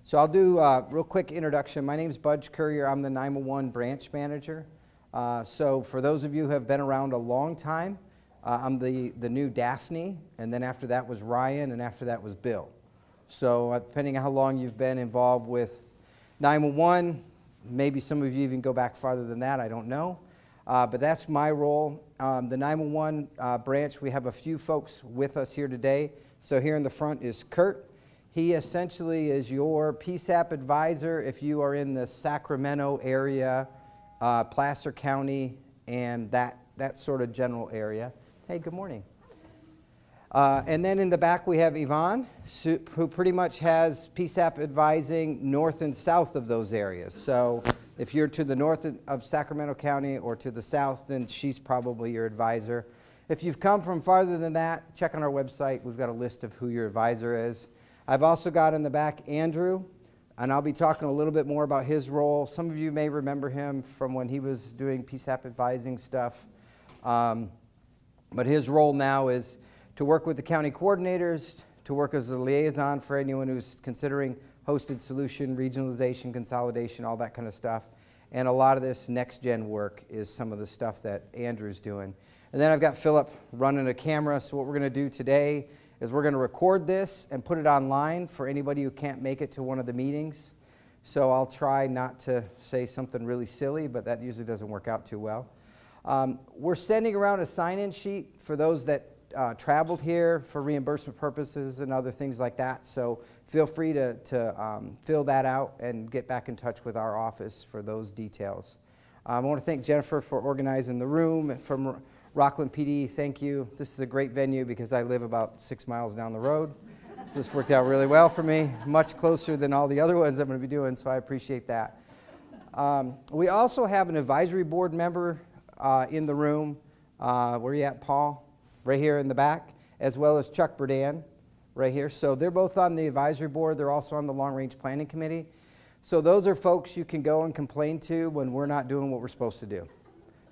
So I'll do a real quick introduction. My name is Budge Courier. I'm the 911 branch manager. So for those of you who have been around a long time, I'm the new Daphne, and then after that was Ryan, and after that was Bill. So depending on how long you've been involved with 911, maybe some of you even go back farther than that, I don't know. But that's my role. The 911 branch, we have a few folks with us here today. So here in the front is Kurt. He essentially is your PSAP advisor if you are in the Sacramento area, Placer County, and that sort of general area. Hey, good morning. And then in the back we have Yvonne, who pretty much has PSAP advising north and south of those areas. So if you're to the north of Sacramento County or to the south, then she's probably your advisor. If you've come from farther than that, check on our website. We've got a list of who your advisor is. I've also got in the back Andrew, and I'll be talking a little bit more about his role. Some of you may remember him from when he was doing PSAP advising stuff. But his role now is to work with the county coordinators, to work as a liaison for anyone who's considering hosted solution, regionalization, consolidation, all that kind of stuff. And a lot of this next-gen work is some of the stuff that Andrew's doing. And then I've got Philip running a camera. So what we're going to do today is we're going to record this and put it online for anybody who can't make it to one of the meetings. So I'll try not to say something really silly, but that usually doesn't work out too well. We're sending around a sign-in sheet for those that traveled here for reimbursement purposes and other things like that. So feel free to fill that out and get back in touch with our office for those details. I want to thank Jennifer for organizing the room. From Rockland PD, thank you. This is a great venue because I live about 6 miles down the road. So this worked out really well for me, much closer than all the other ones I'm going to be doing, so I appreciate that. We also have an advisory board member in the room. Where are you at, Paul? Right here in the back, as well as Chuck Burdan right here. So they're both on the advisory board. They're also on the long-range planning committee. So those are folks you can go and complain to when we're not doing what we're supposed to do.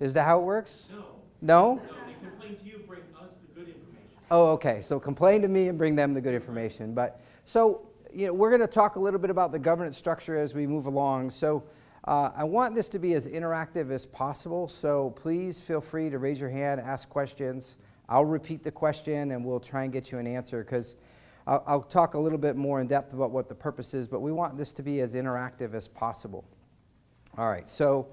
Is that how it works? No. No? No, they complain to you, bring us the good information. Oh, okay. So complain to me and bring them the good information. But so, we're going to talk a little bit about the governance structure as we move along. So I want this to be as interactive as possible. So please feel free to raise your hand, ask questions. I'll repeat the question and we'll try and get you an answer because I'll talk a little bit more in depth about what the purpose is, but we want this to be as interactive as possible. All right, so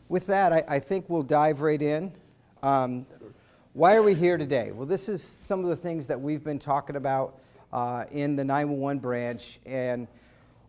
with that, I think we'll dive right in. Why are we here today? Well, this is some of the things that we've been talking about in the 911 branch, and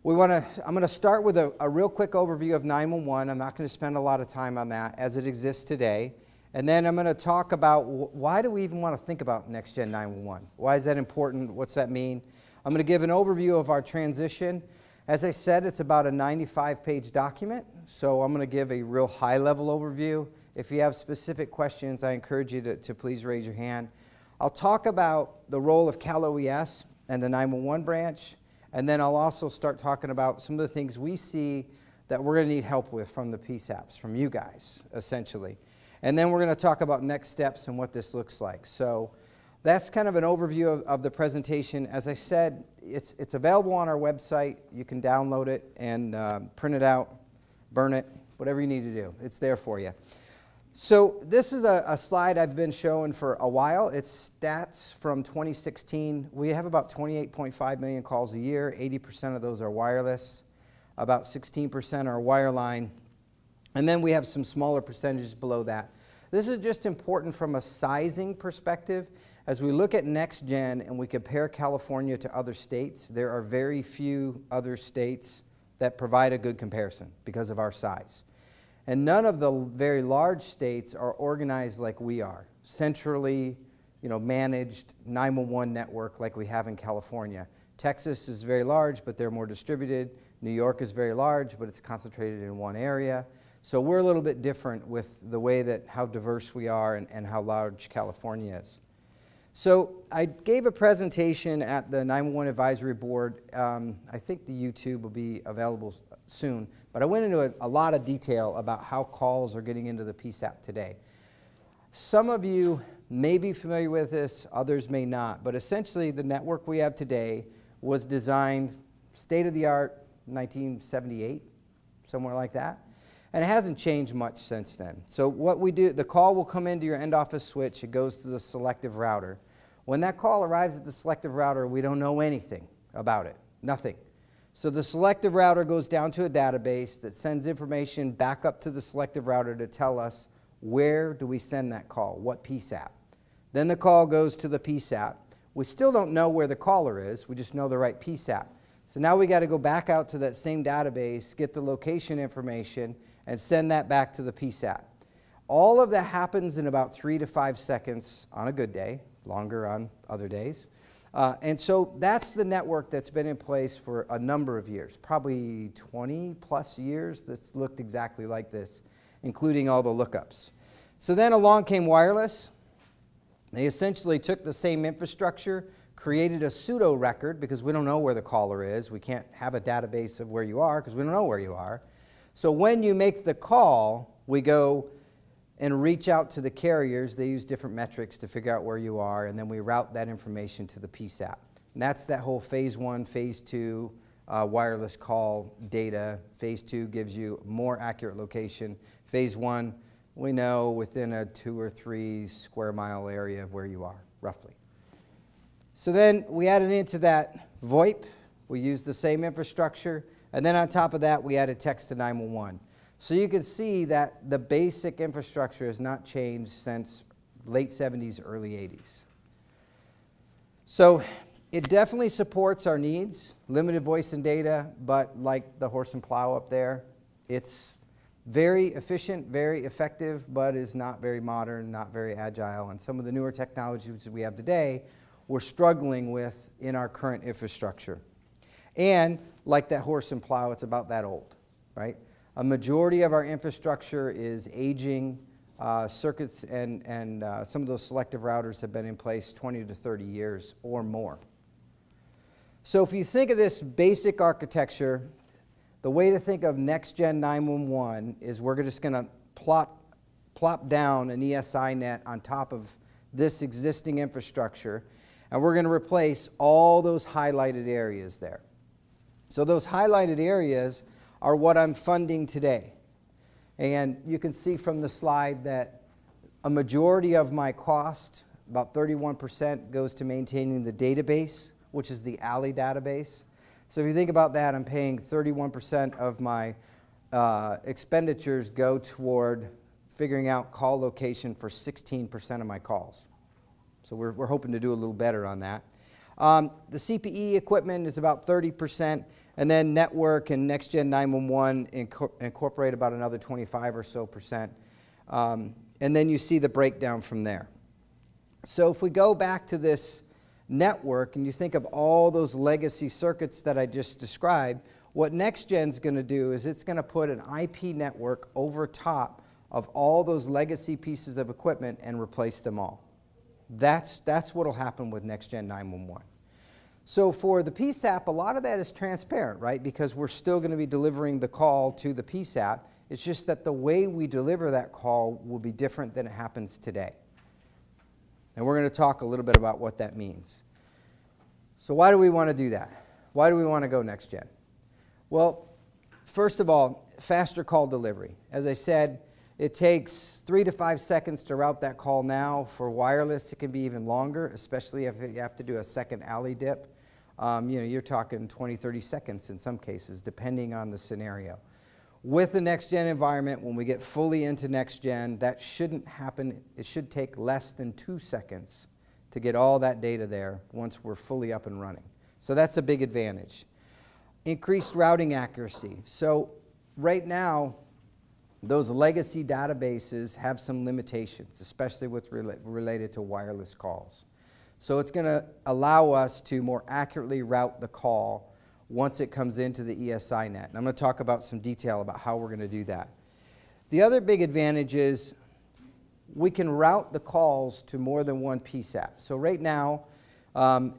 I'm going to start with a real quick overview of 911. I'm not going to spend a lot of time on that as it exists today. And then I'm going to talk about why do we even want to think about next-gen 911? Why is that important? What's that mean? I'm going to give an overview of our transition. As I said, it's about a 95-page document, so I'm going to give a real high-level overview. If you have specific questions, I encourage you to please raise your hand. I'll talk about the role of Cal OES and the 911 branch, and then I'll also start talking about some of the things we see that we're going to need help with from the PSAPs, from you guys, essentially. And then we're going to talk about next steps and what this looks like. So that's kind of an overview of the presentation. As I said, it's available on our website. You can download it and print it out, burn it, whatever you need to do. It's there for you. So this is a slide I've been showing for a while. It's stats from 2016. We have about 28.5 million calls a year. 80% of those are wireless. About 16% are wireline. And then we have some smaller percentages below that. This is just important from a sizing perspective. As we look at next gen and we compare California to other states, there are very few other states that provide a good comparison because of our size. And none of the very large states are organized like we are, centrally managed 911 network like we have in California. Texas is very large, but they're more distributed. New York is very large, but it's concentrated in one area. So we're a little bit different with the way that how diverse we are and how large California is. So I gave a presentation at the 911 Advisory Board. I think the YouTube will be available soon. But I went into a lot of detail about how calls are getting into the PSAP today. Some of you may be familiar with this, others may not. But essentially, the network we have today was designed state-of-the-art, 1978, somewhere like that. And it hasn't changed much since then. So what we do, the call will come into your end office switch. It goes to the selective router. When that call arrives at the selective router, we don't know anything about it, nothing. So the selective router goes down to a database that sends information back up to the selective router to tell us where do we send that call, what PSAP. Then the call goes to the PSAP. We still don't know where the caller is, we just know the right PSAP. So now we got to go back out to that same database, get the location information, and send that back to the PSAP. All of that happens in about 3 to 5 seconds on a good day, longer on other days. And so that's the network that's been in place for a number of years, probably 20 plus years that's looked exactly like this, including all the lookups. So then along came wireless. They essentially took the same infrastructure, created a pseudo record because we don't know where the caller is. We can't have a database of where you are because we don't know where you are. So when you make the call, we go and reach out to the carriers. They use different metrics to figure out where you are, and then we route that information to the PSAP. And that's that whole phase 1, phase 2 wireless call data. Phase 2 gives you more accurate location. Phase 1, we know within a 2 or 3 square mile area of where you are, roughly. So then we added into that VoIP. We used the same infrastructure. And then on top of that, we added text to 911. So you can see that the basic infrastructure has not changed since late 70s, early 80s. So it definitely supports our needs, limited voice and data, but like the horse and plow up there, it's very efficient, very effective, but is not very modern, not very agile. And some of the newer technologies we have today, we're struggling with in our current infrastructure. And like that horse and plow, it's about that old, right? A majority of our infrastructure is aging. Circuits and some of those selective routers have been in place 20 to 30 years or more. So if you think of this basic architecture, the way to think of next-gen 911 is we're just going to plop down an ESI Net on top of this existing infrastructure, and we're going to replace all those highlighted areas there. So those highlighted areas are what I'm funding today. And you can see from the slide that a majority of my cost, about 31%, goes to maintaining the database, which is the ALI database. So if you think about that, I'm paying 31% of my expenditures go toward figuring out call location for 16% of my calls. So we're hoping to do a little better on that. The CPE equipment is about 30%. And then network and next-gen 911 incorporate about another 25 or so percent. And then you see the breakdown from there. So if we go back to this network and you think of all those legacy circuits that I just described, what next-gen's going to do is it's going to put an IP network over top of all those legacy pieces of equipment and replace them all. That's what will happen with next-gen 911. So for the PSAP, a lot of that is transparent, right? Because we're still going to be delivering the call to the PSAP. It's just that the way we deliver that call will be different than it happens today. And we're going to talk a little bit about what that means. So why do we want to do that? Why do we want to go next gen? Well, first of all, faster call delivery. As I said, it takes 3 to 5 seconds to route that call now. For wireless, it can be even longer, especially if you have to do a second alley dip. You're talking 20, 30 seconds in some cases, depending on the scenario. With the next-gen environment, when we get fully into next-gen, that shouldn't happen. It should take less than 2 seconds to get all that data there once we're fully up and running. So that's a big advantage. Increased routing accuracy. So right now, those legacy databases have some limitations, especially with related to wireless calls. So it's going to allow us to more accurately route the call once it comes into the ESI Net. And I'm going to talk about some detail about how we're going to do that. The other big advantage is we can route the calls to more than one PSAP. So right now,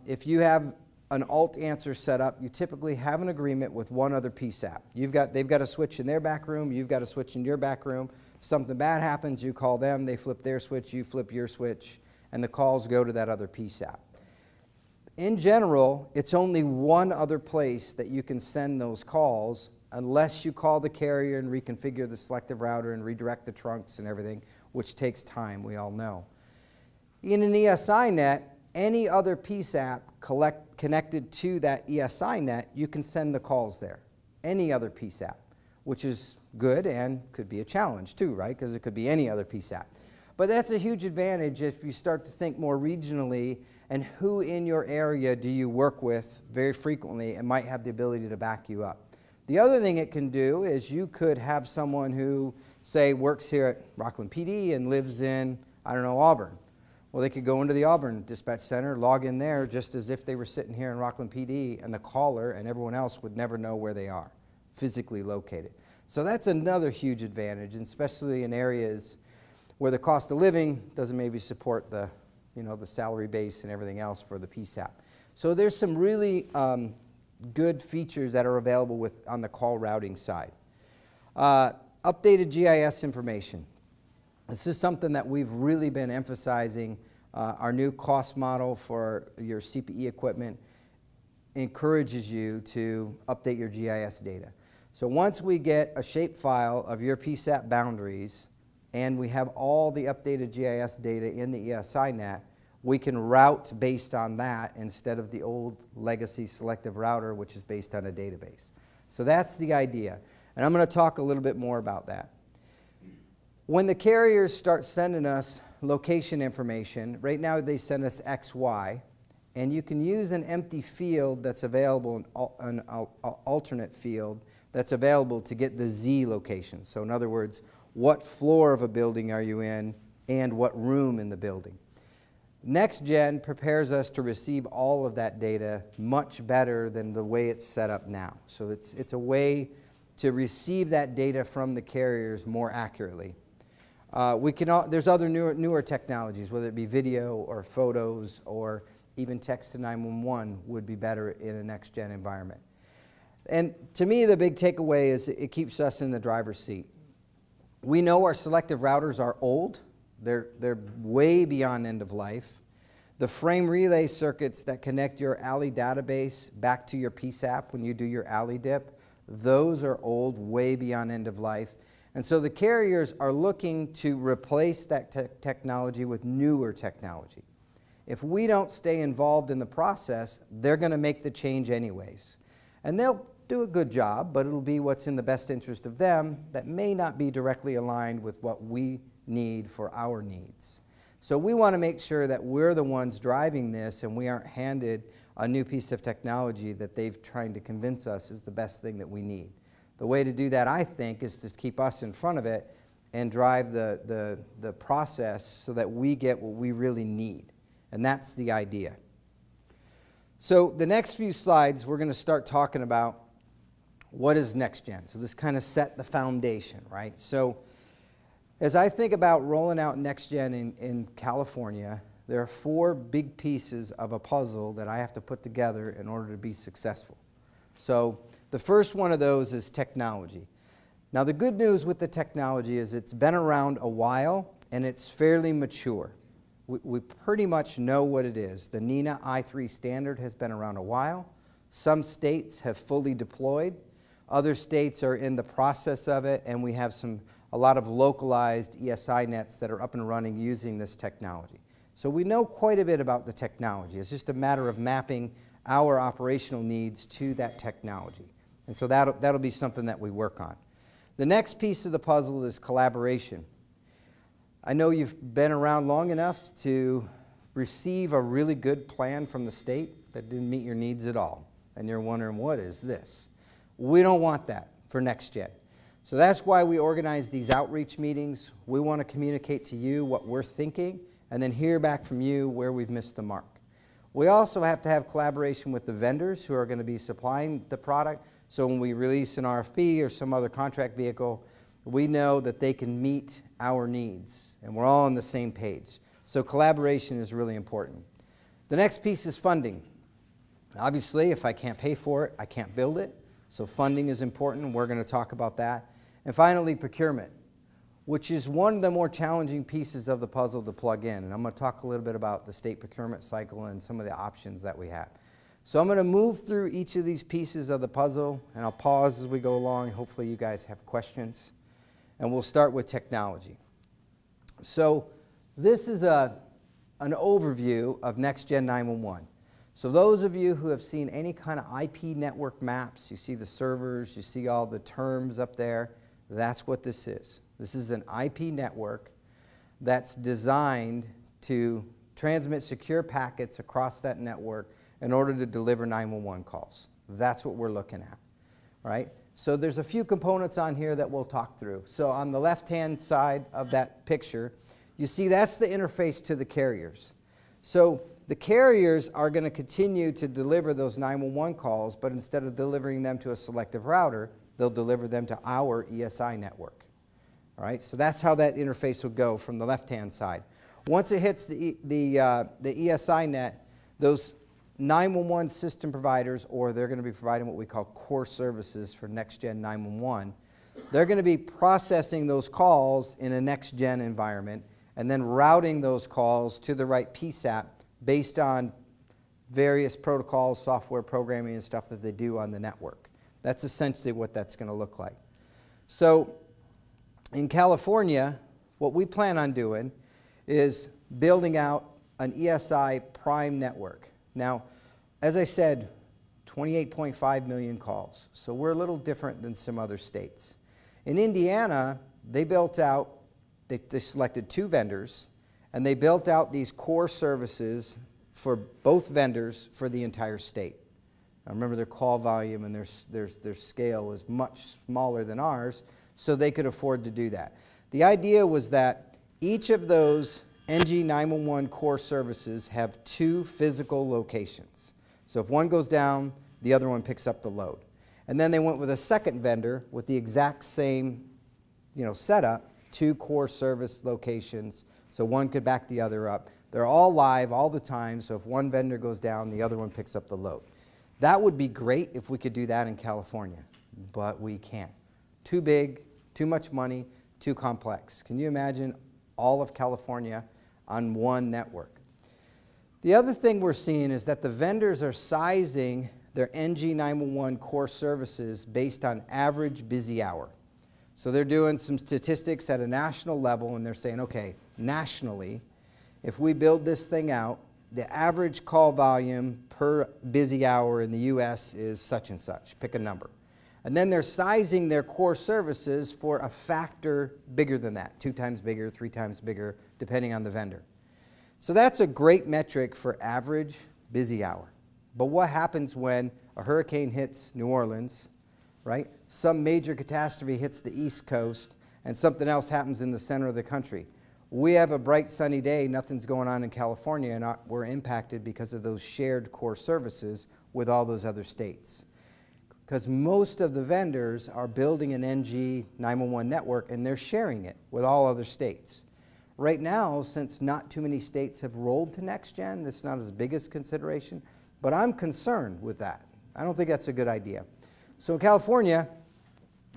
if you have an alt answer set up, you typically have an agreement with one other PSAP. They've got a switch in their back room, you've got a switch in your back room. Something bad happens, you call them, they flip their switch, you flip your switch, and the calls go to that other PSAP. In general, it's only one other place that you can send those calls unless you call the carrier and reconfigure the selective router and redirect the trunks and everything, which takes time, we all know. In an ESI net, any other PSAP connected to that ESI net, you can send the calls there. Any other PSAP, which is good and could be a challenge too, right? Because it could be any other PSAP. But that's a huge advantage if you start to think more regionally and who in your area do you work with very frequently and might have the ability to back you up. The other thing it can do is you could have someone who, say, works here at Rockland PD and lives in, I don't know, Auburn. Well, they could go into the Auburn dispatch center, log in there just as if they were sitting here in Rockland PD, and the caller and everyone else would never know where they are, physically located. So that's another huge advantage, and especially in areas where the cost of living doesn't maybe support the, the salary base and everything else for the PSAP. So there's some really good features that are available on the call routing side. Updated GIS information. This is something that we've really been emphasizing. Our new cost model for your CPE equipment encourages you to update your GIS data. So once we get a shapefile of your PSAP boundaries and we have all the updated GIS data in the ESI net, we can route based on that instead of the old legacy selective router, which is based on a database. So that's the idea. And I'm going to talk a little bit more about that. When the carriers start sending us location information, right now they send us XY, and you can use an empty field that's available, an alternate field that's available to get the Z location. So in other words, what floor of a building are you in and what room in the building. NextGen prepares us to receive all of that data much better than the way it's set up now. So it's a way to receive that data from the carriers more accurately. There's other newer technologies, whether it be video or photos or even text to 911 would be better in a next-gen environment. And to me, the big takeaway is it keeps us in the driver's seat. We know our selective routers are old. They're way beyond end of life. The frame relay circuits that connect your ALI database back to your PSAP when you do your ALI dip, those are old, way beyond end of life. And so the carriers are looking to replace that technology with newer technology. If we don't stay involved in the process, they're going to make the change anyways. And they'll do a good job, but it'll be what's in the best interest of them that may not be directly aligned with what we need for our needs. So we want to make sure that we're the ones driving this and we aren't handed a new piece of technology that they've tried to convince us is the best thing that we need. The way to do that, I think, is to keep us in front of it and drive the process so that we get what we really need. And that's the idea. So the next few slides, we're going to start talking about what is next-gen. So this kind of set the foundation, right? So as I think about rolling out next-gen in California, there are 4 big pieces of a puzzle that I have to put together in order to be successful. So the first one of those is technology. Now the good news with the technology is it's been around a while and it's fairly mature. We pretty much know what it is. The NENA I3 standard has been around a while. Some states have fully deployed. Other states are in the process of it, and we have a lot of localized ESI nets that are up and running using this technology. So we know quite a bit about the technology. It's just a matter of mapping our operational needs to that technology. And so that'll be something that we work on. The next piece of the puzzle is collaboration. I know you've been around long enough to receive a really good plan from the state that didn't meet your needs at all. And you're wondering, what is this? We don't want that for next-gen. So that's why we organize these outreach meetings. We want to communicate to you what we're thinking and then hear back from you where we've missed the mark. We also have to have collaboration with the vendors who are going to be supplying the product. So when we release an RFP or some other contract vehicle, we know that they can meet our needs and we're all on the same page. So collaboration is really important. The next piece is funding. Obviously, if I can't pay for it, I can't build it. So funding is important. We're going to talk about that. And finally, procurement. which is one of the more challenging pieces of the puzzle to plug in. And I'm going to talk a little bit about the state procurement cycle and some of the options that we have. So I'm going to move through each of these pieces of the puzzle, and I'll pause as we go along. Hopefully you guys have questions. And we'll start with technology. So this is an overview of Next-Gen 911. So those of you who have seen any kind of IP network maps, you see the servers, you see all the terms up there, that's what this is. This is an IP network that's designed to transmit secure packets across that network in order to deliver 911 calls. That's what we're looking at, right? So there's a few components on here that we'll talk through. So on the left-hand side of that picture, you see that's the interface to the carriers. So the carriers are going to continue to deliver those 911 calls, but instead of delivering them to a selective router, they'll deliver them to our ESI network. All right, so that's how that interface will go from the left-hand side. Once it hits the ESI Net, those 911 system providers, or they're going to be providing what we call core services for Next-Gen 911, they're going to be processing those calls in a Next-Gen environment and then routing those calls to the right PSAP based on various protocols, software programming, and stuff that they do on the network. That's essentially what that's going to look like. So in California, what we plan on doing is building out an ESI Prime Network. Now, as I said, 28.5 million calls. So we're a little different than some other states. In Indiana, they built out, they selected 2 vendors, and they built out these core services for both vendors for the entire state. Now remember, their call volume and their scale is much smaller than ours, so they could afford to do that. The idea was that each of those NG911 core services have 2 physical locations. So if one goes down, the other one picks up the load. And then they went with a second vendor with the exact same setup, 2 core service locations, so one could back the other up. They're all live all the time, so if one vendor goes down, the other one picks up the load. That would be great if we could do that in California, but we can't. Too big, too much money, too complex. Can you imagine all of California on one network? The other thing we're seeing is that the vendors are sizing their NG911 core services based on average busy hour. So they're doing some statistics at a national level, and they're saying, okay, nationally, if we build this thing out, the average call volume per busy hour in the US is such and such. Pick a number. And then they're sizing their core services for a factor bigger than that, 2 times bigger, 3 times bigger, depending on the vendor. So that's a great metric for average busy hour. But what happens when a hurricane hits New Orleans, right? Some major catastrophe hits the East Coast, and something else happens in the center of the country. We have a bright sunny day, nothing's going on in California, and we're impacted because of those shared core services with all those other states. Because most of the vendors are building an NG 911 network, and they're sharing it with all other states. Right now, since not too many states have rolled to Next-Gen, that's not as big as consideration, but I'm concerned with that. I don't think that's a good idea. So in California,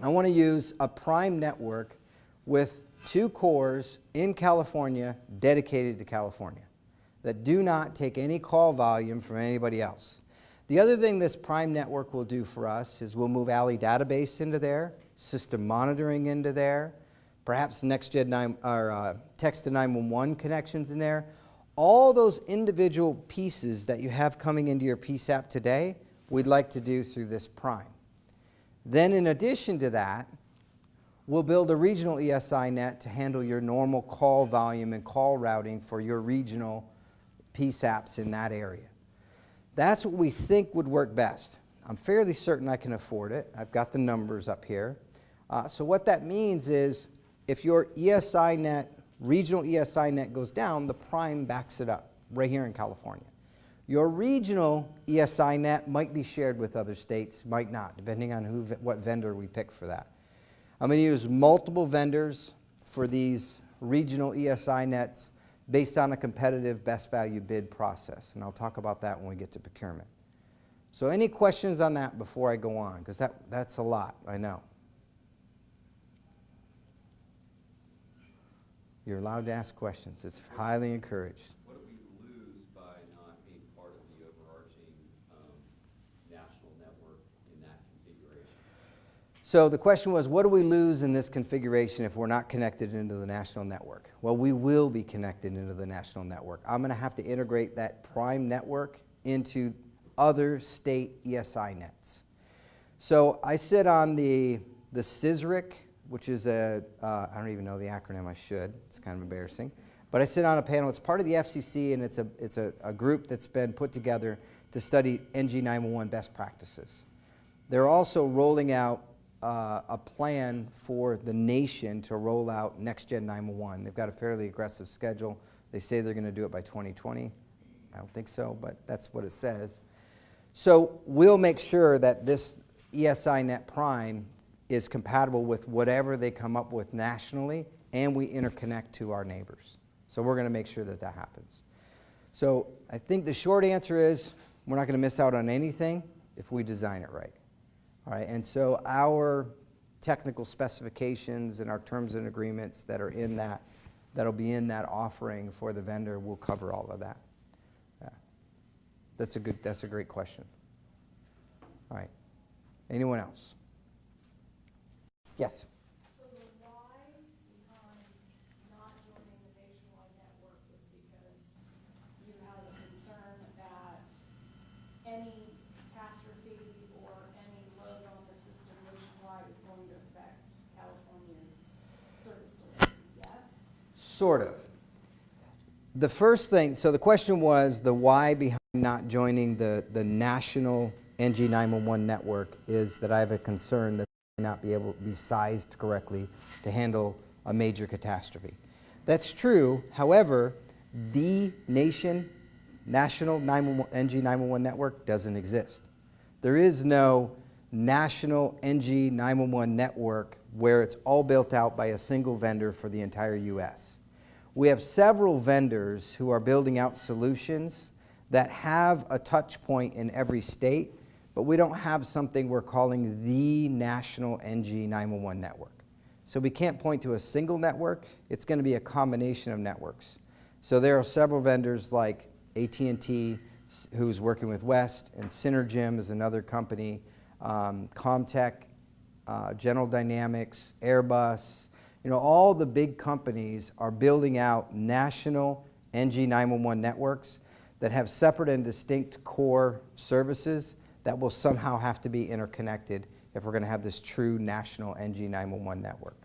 I want to use a prime network with 2 cores in California dedicated to California that do not take any call volume from anybody else. The other thing this prime network will do for us is we'll move ALI database into there, system monitoring into there, perhaps Next-Gen text to 911 connections in there. All those individual pieces that you have coming into your PSAP today, we'd like to do through this prime. Then in addition to that, we'll build a regional ESI Net to handle your normal call volume and call routing for your regional PSAPs in that area. That's what we think would work best. I'm fairly certain I can afford it. I've got the numbers up here. So what that means is if your ESI Net, regional ESI Net goes down, the prime backs it up right here in California. Your regional ESI Net might be shared with other states, might not, depending on what vendor we pick for that. I'm going to use multiple vendors for these regional ESI Nets based on a competitive best value bid process, and I'll talk about that when we get to procurement. So any questions on that before I go on? Because that's a lot, I know. You're allowed to ask questions. It's highly encouraged. What do we lose by not being part of the overarching national network in that configuration? So the question was, what do we lose in this configuration if we're not connected into the national network? Well, we will be connected into the national network. I'm going to have to integrate that Prime network into other state ESI nets. So I sit on the CISRIC, which is I don't even know the acronym, I should. It's kind of embarrassing. But I sit on a panel. It's part of the FCC, and it's a group that's been put together to study NG911 best practices. They're also rolling out a plan for the nation to roll out next-gen 911. They've got a fairly aggressive schedule. They say they're going to do it by 2020. I don't think so, but that's what it says. So we'll make sure that this ESI Net Prime is compatible with whatever they come up with nationally, and we interconnect to our neighbors. So we're going to make sure that that happens. So I think the short answer is we're not going to miss out on anything if we design it right. All right, and so our technical specifications and our terms and agreements that are in that, that'll be in that offering for the vendor will cover all of that. Yeah. That's a great question. All right, anyone else? Yes? So the why behind not joining the nationwide network was because you had a concern that any catastrophe or any load on the system nationwide is going to affect California's service delivery, yes? Sort of. The first thing, so the question was the why behind not joining the national NG911 network is that I have a concern that not be able to be sized correctly to handle a major catastrophe. That's true. However, the national NG911 network doesn't exist. There is no national NG911 network where it's all built out by a single vendor for the entire US. We have several vendors who are building out solutions that have a touch point in every state, but we don't have something we're calling the national NG911 network. So we can't point to a single network. It's going to be a combination of networks. So there are several vendors like AT&T, who's working with West, and Synergym is another company, Comtech, General Dynamics, Airbus. You know, all the big companies are building out national NG911 networks that have separate and distinct core services that will somehow have to be interconnected if we're going to have this true national NG911 network.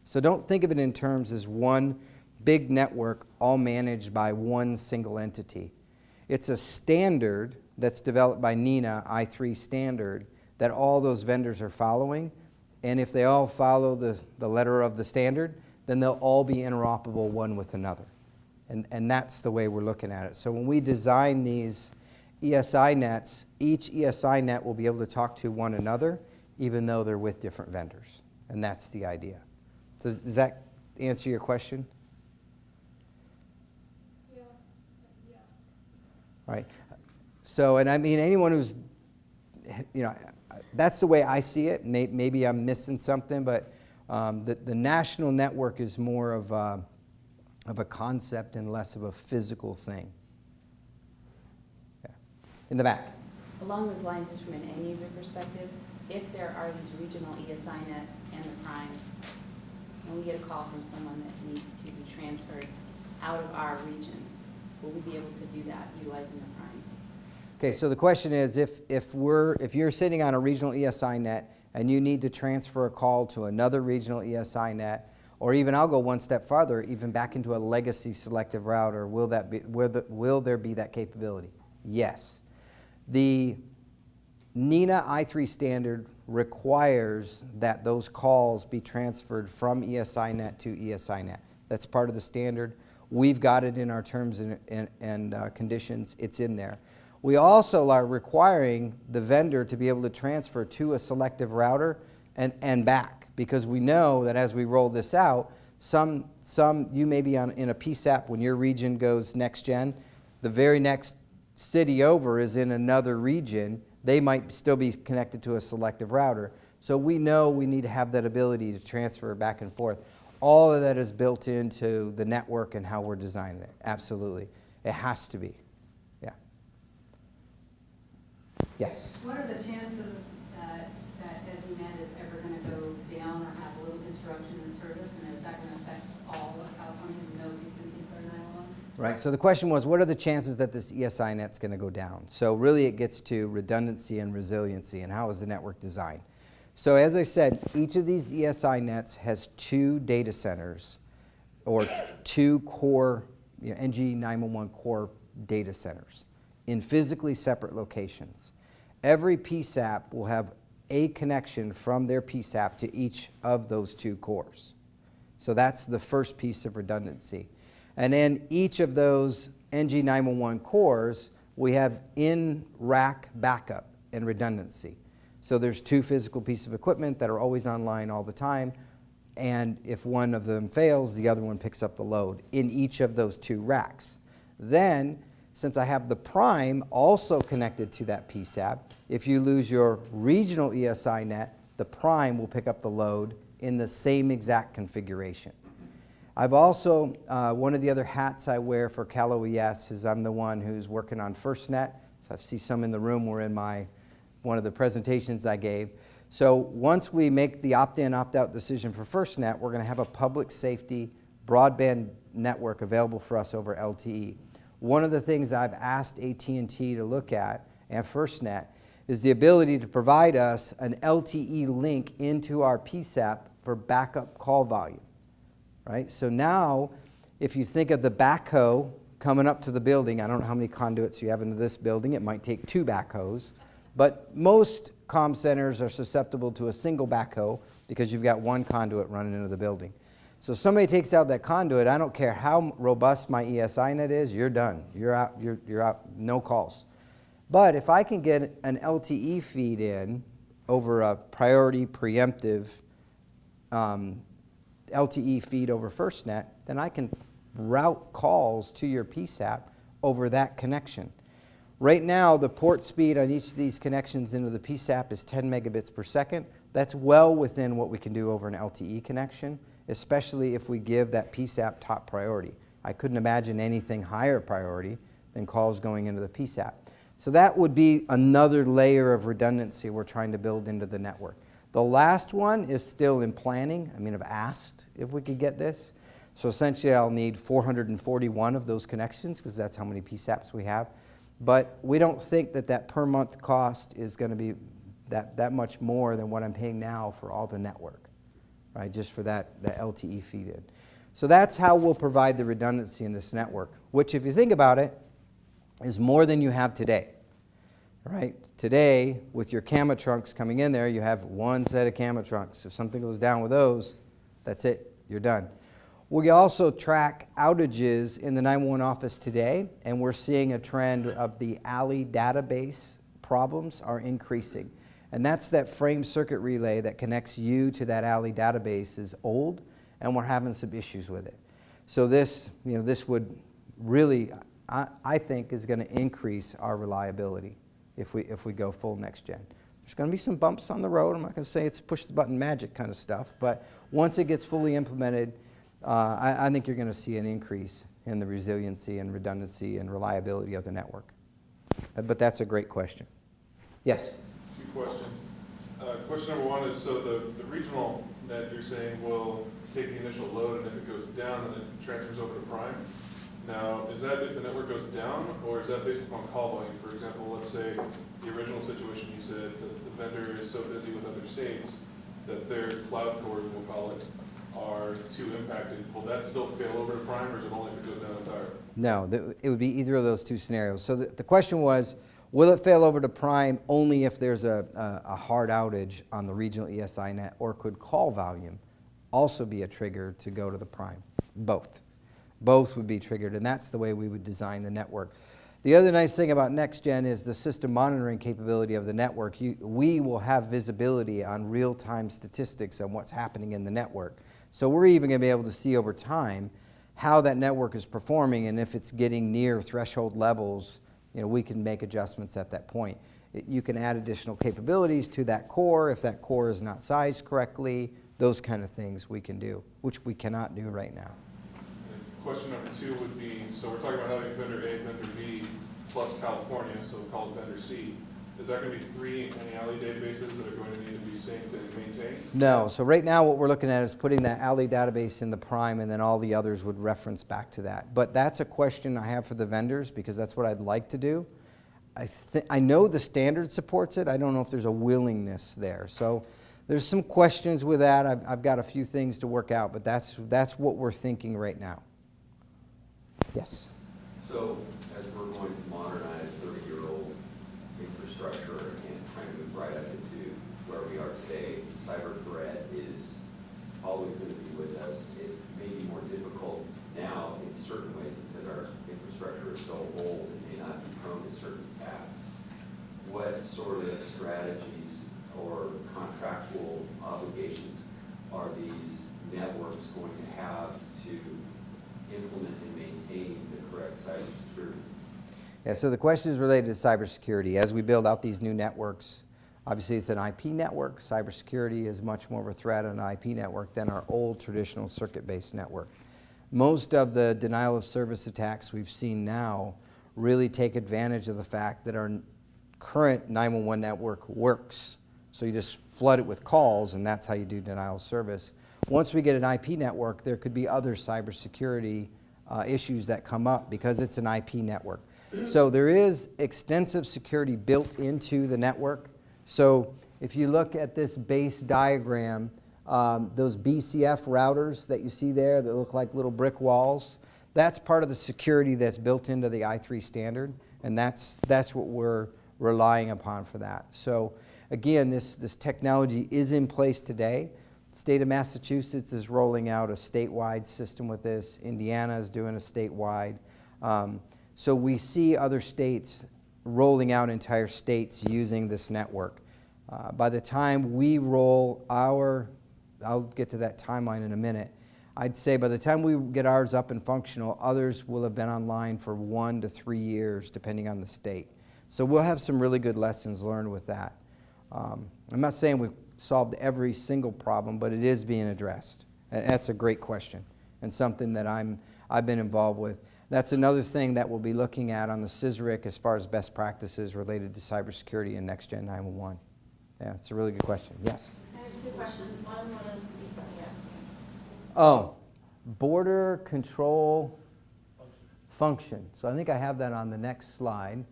So don't think of it in terms as one big network all managed by one single entity. It's a standard that's developed by NENA, I3 standard, that all those vendors are following. And if they all follow the letter of the standard, then they'll all be interoperable one with another. And that's the way we're looking at it. So when we design these ESI nets, each ESI net will be able to talk to one another, even though they're with different vendors. And that's the idea. So does that answer your question? Yeah. All right. So, and I mean, anyone who's, you know, that's the way I see it. Maybe I'm missing something, but the national network is more of a concept and less of a physical thing. In the back. Along those lines, just from an end user perspective, if there are these regional ESI nets and the Prime, and we get a call from someone that needs to be transferred out of our region, will we be able to do that utilizing the Prime? Okay, so the question is, if you're sitting on a regional ESI net and you need to transfer a call to another regional ESI net, or even I'll go one step farther, even back into a legacy selective router, will there be that capability? Yes. The NENA I3 standard requires that those calls be transferred from ESI Net to ESI Net. That's part of the standard. We've got it in our terms and conditions. It's in there. We also are requiring the vendor to be able to transfer to a selective router and back, because we know that as we roll this out, you may be in a PSAP when your region goes next gen. The very next city over is in another region. They might still be connected to a selective router. So we know we need to have that ability to transfer back and forth. all of that is built into the network and how we're designing it. Absolutely. It has to be. Yeah. Yes? What are the chances that ESI Net is ever going to go down or have a little interruption in service, and is that going to affect all of California and nobody's going to get their 911? Right, so the question was, what are the chances that this ESI net's going to go down? So really it gets to redundancy and resiliency and how is the network designed. So as I said, each of these ESI nets has 2 data centers or 2 core, NG911 core data centers in physically separate locations. Every PSAP will have a connection from their PSAP to each of those 2 cores. So that's the first piece of redundancy. And then each of those NG911 cores, we have in-rack backup and redundancy. So there's 2 physical pieces of equipment that are always online all the time, and if one of them fails, the other one picks up the load in each of those 2 racks. Then, since I have the prime also connected to that PSAP, if you lose your regional ESI net, the prime will pick up the load in the same exact configuration. I've also, one of the other hats I wear for Cal OES is I'm the one who's working on FirstNet. So I see some in the room were in one of the presentations I gave. So once we make the opt-in, opt-out decision for FirstNet, we're going to have a public safety broadband network available for us over LTE. One of the things I've asked AT&T to look at, and FirstNet, is the ability to provide us an LTE link into our PSAP for backup call volume. Right? So now, if you think of the backhoe coming up to the building, I don't know how many conduits you have into this building, it might take 2 backhoes, but most comm centers are susceptible to a single backhoe because you've got 1 conduit running into the building. So if somebody takes out that conduit, I don't care how robust my ESI net is, you're done. You're out, you're out, no calls. But if I can get an LTE feed in over a priority preemptive LTE feed over FirstNet, then I can route calls to your PSAP over that connection. Right now, the port speed on each of these connections into the PSAP is 10 megabits per second. That's well within what we can do over an LTE connection, especially if we give that PSAP top priority. I couldn't imagine anything higher priority than calls going into the PSAP. So that would be another layer of redundancy we're trying to build into the network. The last one is still in planning. I mean, I've asked if we could get this. So essentially, I'll need 441 of those connections because that's how many PSAPs we have. But we don't think that that per month cost is going to be that much more than what I'm paying now for all the network, right? Just for that LTE feed in. So that's how we'll provide the redundancy in this network, which, if you think about it, is more than you have today. Right? Today, with your camera trunks coming in there, you have 1 set of camera trunks. If something goes down with those, that's it. You're done. We also track outages in the 911 office today, and we're seeing a trend of the ALI database problems are increasing. And that's that frame circuit relay that connects you to that ALI database is old, and we're having some issues with it. So this, this would really, I think, is going to increase our reliability if we go full next gen. There's going to be some bumps on the road. I'm not going to say it's push the button magic kind of stuff, but once it gets fully implemented, I think you're going to see an increase in the resiliency and redundancy and reliability of the network. But that's a great question. Yes? 2 questions. Question number 1 is, so the regional net you're saying will take the initial load, and if it goes down, then it transfers over to Prime. Now, is that if the network goes down, or is that based upon call volume? For example, let's say the original situation you said, that the vendor is so busy with other states that their cloud cores, we'll call it, are too impacted. Will that still fail over to Prime, or is it only if it goes down entirely? No, it would be either of those 2 scenarios. So the question was, will it fail over to Prime only if there's a hard outage on the regional ESI net, or could call volume also be a trigger to go to the Prime? Both. Both would be triggered, and that's the way we would design the network. The other nice thing about NextGen is the system monitoring capability of the network. We will have visibility on real-time statistics on what's happening in the network. So we're even going to be able to see over time how that network is performing, and if it's getting near threshold levels, we can make adjustments at that point. You can add additional capabilities to that core if that core is not sized correctly. Those kind of things we can do, which we cannot do right now. And question number 2 would be, so we're talking about having vendor A, vendor B, plus California, so called vendor C. Is that going to be 3 alley databases that are going to need to be synced and maintained? No, so right now what we're looking at is putting that alley database in the prime, and then all the others would reference back to that. But that's a question I have for the vendors, because that's what I'd like to do. I know the standard supports it. I don't know if there's a willingness there. So there's some questions with that. I've got a few things to work out, but that's what we're thinking right now. Yes? So as we're going to modernize 30-year-old infrastructure and trying to move right up into where we are today, cyber threat is always going to be with us. It may be more difficult now in certain ways because our infrastructure is so old and may not be prone to certain attacks. What sort of strategies or contractual obligations are these networks going to have to implement and maintain the correct cybersecurity? Yeah, so the question is related to cybersecurity. As we build out these new networks, obviously it's an IP network. Cybersecurity is much more of a threat on an IP network than our old traditional circuit-based network. Most of the denial of service attacks we've seen now really take advantage of the fact that our current 911 network works. So you just flood it with calls, and that's how you do denial of service. Once we get an IP network, there could be other cybersecurity issues that come up because it's an IP network. So there is extensive security built into the network. So if you look at this base diagram, those BCF routers that you see there that look like little brick walls, that's part of the security that's built into the i3 standard, and that's what we're relying upon for that. So again, this technology is in place today. The state of Massachusetts is rolling out a statewide system with this. Indiana is doing a statewide. So we see other states rolling out entire states using this network. By the time we roll our, I'll get to that timeline in a minute, I'd say by the time we get ours up and functional, others will have been online for 1 to 3 years, depending on the state. So we'll have some really good lessons learned with that. I'm not saying we've solved every single problem, but it is being addressed. And that's a great question and something that I've been involved with. That's another thing that we'll be looking at on the CISRIC as far as best practices related to cybersecurity and next-gen 911. Yeah, it's a really good question. Yes? I have 2 questions. One is ECF. Oh, border control function. So I think I have that on the next slide.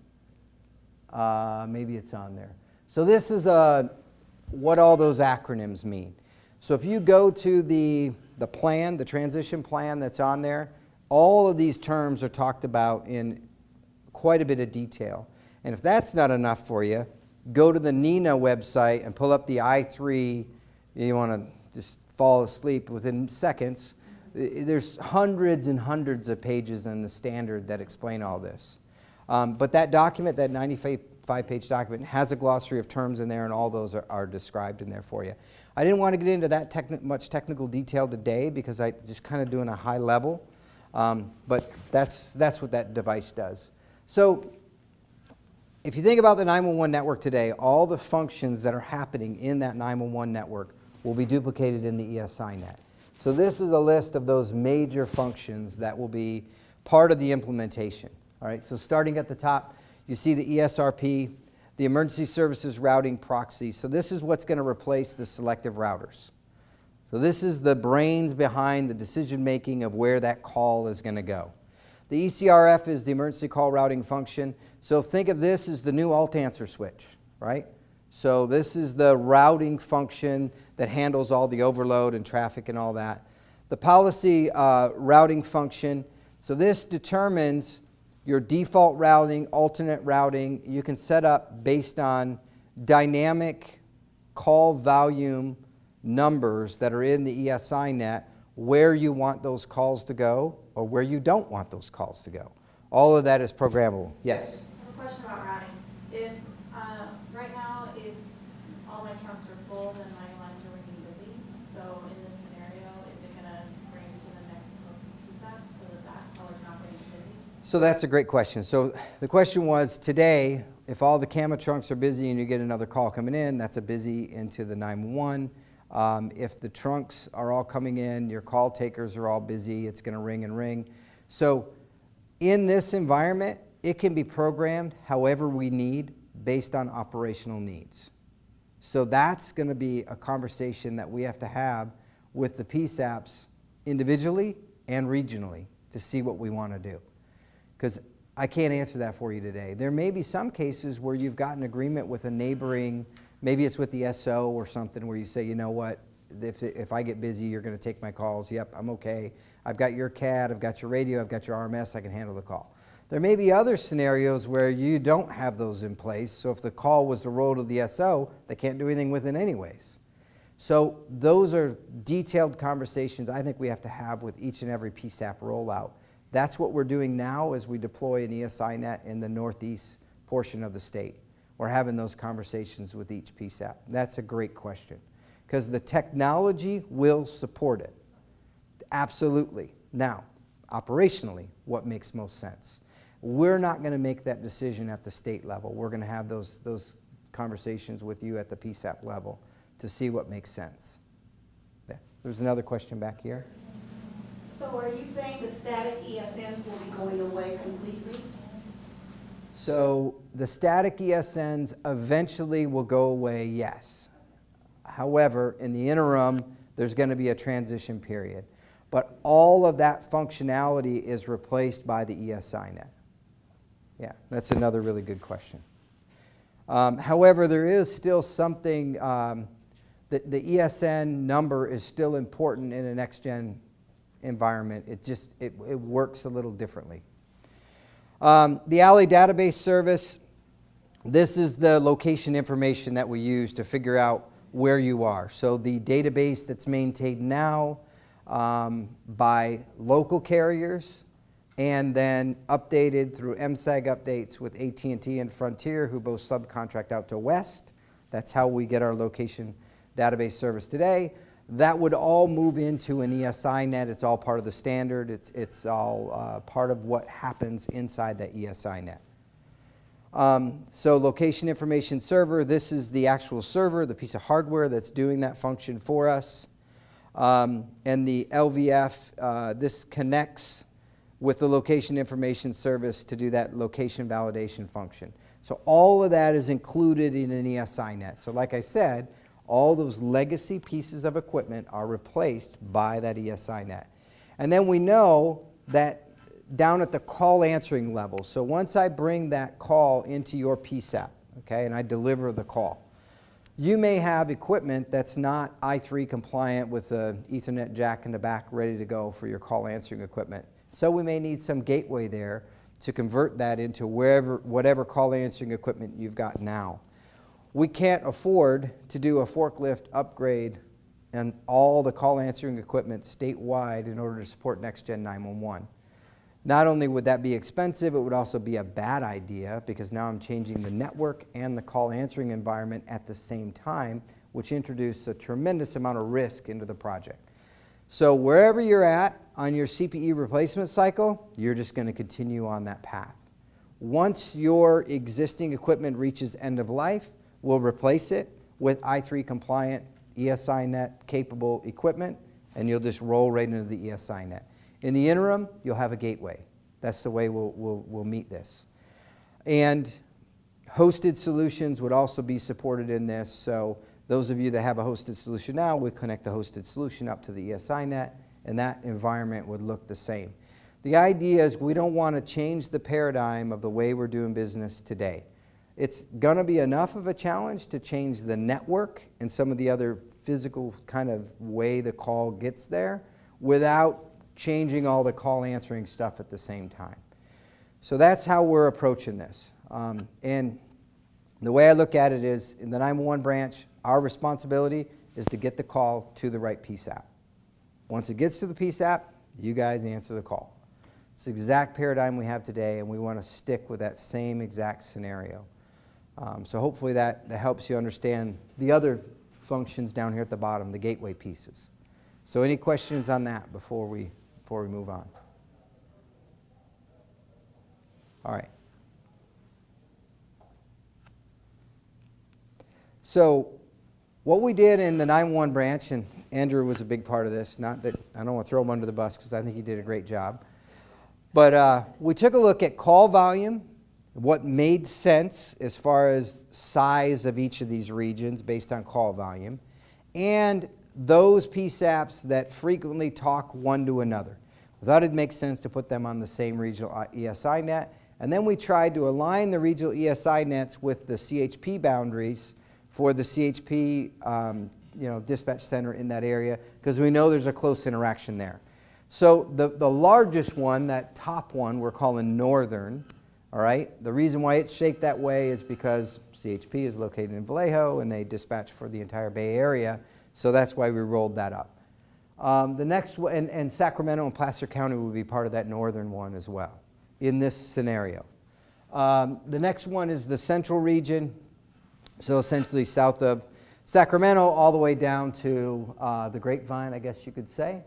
Maybe it's on there. So this is what all those acronyms mean. So if you go to the plan, the transition plan that's on there, all of these terms are talked about in quite a bit of detail. And if that's not enough for you, go to the NENA website and pull up the i3. You want to just fall asleep within seconds. There's hundreds and hundreds of pages in the standard that explain all this. But that document, that 95-page document, has a glossary of terms in there, and all those are described in there for you. I didn't want to get into that much technical detail today because I just kind of doing a high level. But that's what that device does. So if you think about the 911 network today, all the functions that are happening in that 911 network will be duplicated in the ESI Net. So this is a list of those major functions that will be part of the implementation. All right, so starting at the top, you see the ESRP, the Emergency Services Routing Proxy. So this is what's going to replace the selective routers. So this is the brains behind the decision-making of where that call is going to go. The ECRF is the Emergency Call Routing Function. So think of this as the new alt-answer switch, right? So this is the routing function that handles all the overload and traffic and all that. The policy routing function, so this determines your default routing, alternate routing. You can set up based on dynamic call volume numbers that are in the ESI Net where you want those calls to go or where you don't want those calls to go. All of that is programmable. Yes? I have a question about routing. If, right now, if all my trucks are full, then my lines are running busy. So in this scenario, is it going to bring to the next closest PSAP so that that call is not getting busy? So that's a great question. So the question was, today, If all the camera trunks are busy and you get another call coming in, that's a busy into the 911. If the trunks are all coming in, your call takers are all busy, it's going to ring and ring. So in this environment, it can be programmed however we need based on operational needs. So that's going to be a conversation that we have to have with the PSAPs individually and regionally to see what we want to do. Because I can't answer that for you today. There may be some cases where you've got an agreement with a neighboring, maybe it's with the SO or something, where you say, you know what, if I get busy, you're going to take my calls. Yep, I'm okay. I've got your CAD, I've got your radio, I've got your RMS, I can handle the call. There may be other scenarios where you don't have those in place, so if the call was to roll to the SO, they can't do anything with it anyways. So those are detailed conversations I think we have to have with each and every PSAP rollout. That's what we're doing now as we deploy an ESI Net in the northeast portion of the state. We're having those conversations with each PSAP. That's a great question, because the technology will support it. Absolutely. Now, operationally, what makes most sense? We're not going to make that decision at the state level. We're going to have those conversations with you at the PSAP level to see what makes sense. Yeah. There's another question back here. So are you saying the static ESNs will be going away completely? So the static ESNs eventually will go away, yes. However, in the interim, there's going to be a transition period. But all of that functionality is replaced by the ESI Net. Yeah, that's another really good question. However, there is still something, the ESN number is still important in a next-gen environment. It works a little differently. The Alley database service, this is the location information that we use to figure out where you are. So the database that's maintained now by local carriers and then updated through MSAG updates with AT&T and Frontier, who both subcontract out to West. That's how we get our location database service today. That would all move into an ESI Net. It's all part of the standard. It's all part of what happens inside that ESI Net. So location information server, this is the actual server, the piece of hardware that's doing that function for us. And the LVF, this connects with the location information service to do that location validation function. So all of that is included in an ESI Net. So like I said, all those legacy pieces of equipment are replaced by that ESI Net. And then we know that down at the call answering level, so once I bring that call into your PSAP, okay, and I deliver the call, you may have equipment that's not I3 compliant with an Ethernet jack in the back ready to go for your call answering equipment. So we may need some gateway there to convert that into whatever call answering equipment you've got now. We can't afford to do a forklift upgrade and all the call answering equipment statewide in order to support Next Gen 911. Not only would that be expensive, it would also be a bad idea, because now I'm changing the network and the call answering environment at the same time, which introduces a tremendous amount of risk into the project. So wherever you're at on your CPE replacement cycle, you're just going to continue on that path. Once your existing equipment reaches end of life, we'll replace it with I3 compliant ESI Net capable equipment, and you'll just roll right into the ESI Net. In the interim, you'll have a gateway. That's the way we'll meet this. And hosted solutions would also be supported in this. So those of you that have a hosted solution now, we connect the hosted solution up to the ESI Net, and that environment would look the same. The idea is we don't want to change the paradigm of the way we're doing business today. It's going to be enough of a challenge to change the network and some of the other physical kind of way the call gets there without changing all the call answering stuff at the same time. So that's how we're approaching this. And the way I look at it is, in the 911 branch, our responsibility is to get the call to the right PSAP. Once it gets to the PSAP, you guys answer the call. It's the exact paradigm we have today, and we want to stick with that same exact scenario. So hopefully that helps you understand the other functions down here at the bottom, the gateway pieces. So any questions on that before we move on? All right. So what we did in the 911 branch, and Andrew was a big part of this, not that I don't want to throw him under the bus because I think he did a great job, but we took a look at call volume, what made sense as far as size of each of these regions based on call volume, and those PSAPs that frequently talk one to another. We thought it'd make sense to put them on the same regional ESI net, and then we tried to align the regional ESI nets with the CHP boundaries for the CHP dispatch center in that area, because we know there's a close interaction there. So the largest one, that top one, we're calling Northern, all right? The reason why it's shaped that way is because CHP is located in Vallejo and they dispatch for the entire Bay Area, so that's why we rolled that up. The next one, and Sacramento and Placer County will be part of that Northern one as well in this scenario. The next one is the Central region, so essentially south of Sacramento all the way down to the Grapevine, I guess you could say.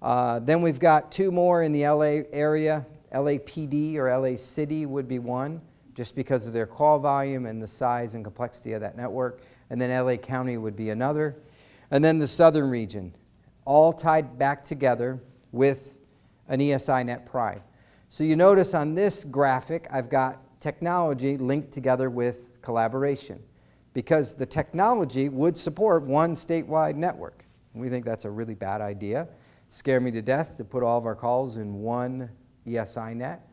Then we've got two more in the LA area. LAPD or LA City would be one, just because of their call volume and the size and complexity of that network. And then LA County would be another. And then the Southern region, all tied back together with an ESI Net Prime. So you notice on this graphic, I've got technology linked together with collaboration, because the technology would support one statewide network. We think that's a really bad idea. Scare me to death to put all of our calls in one ESI net.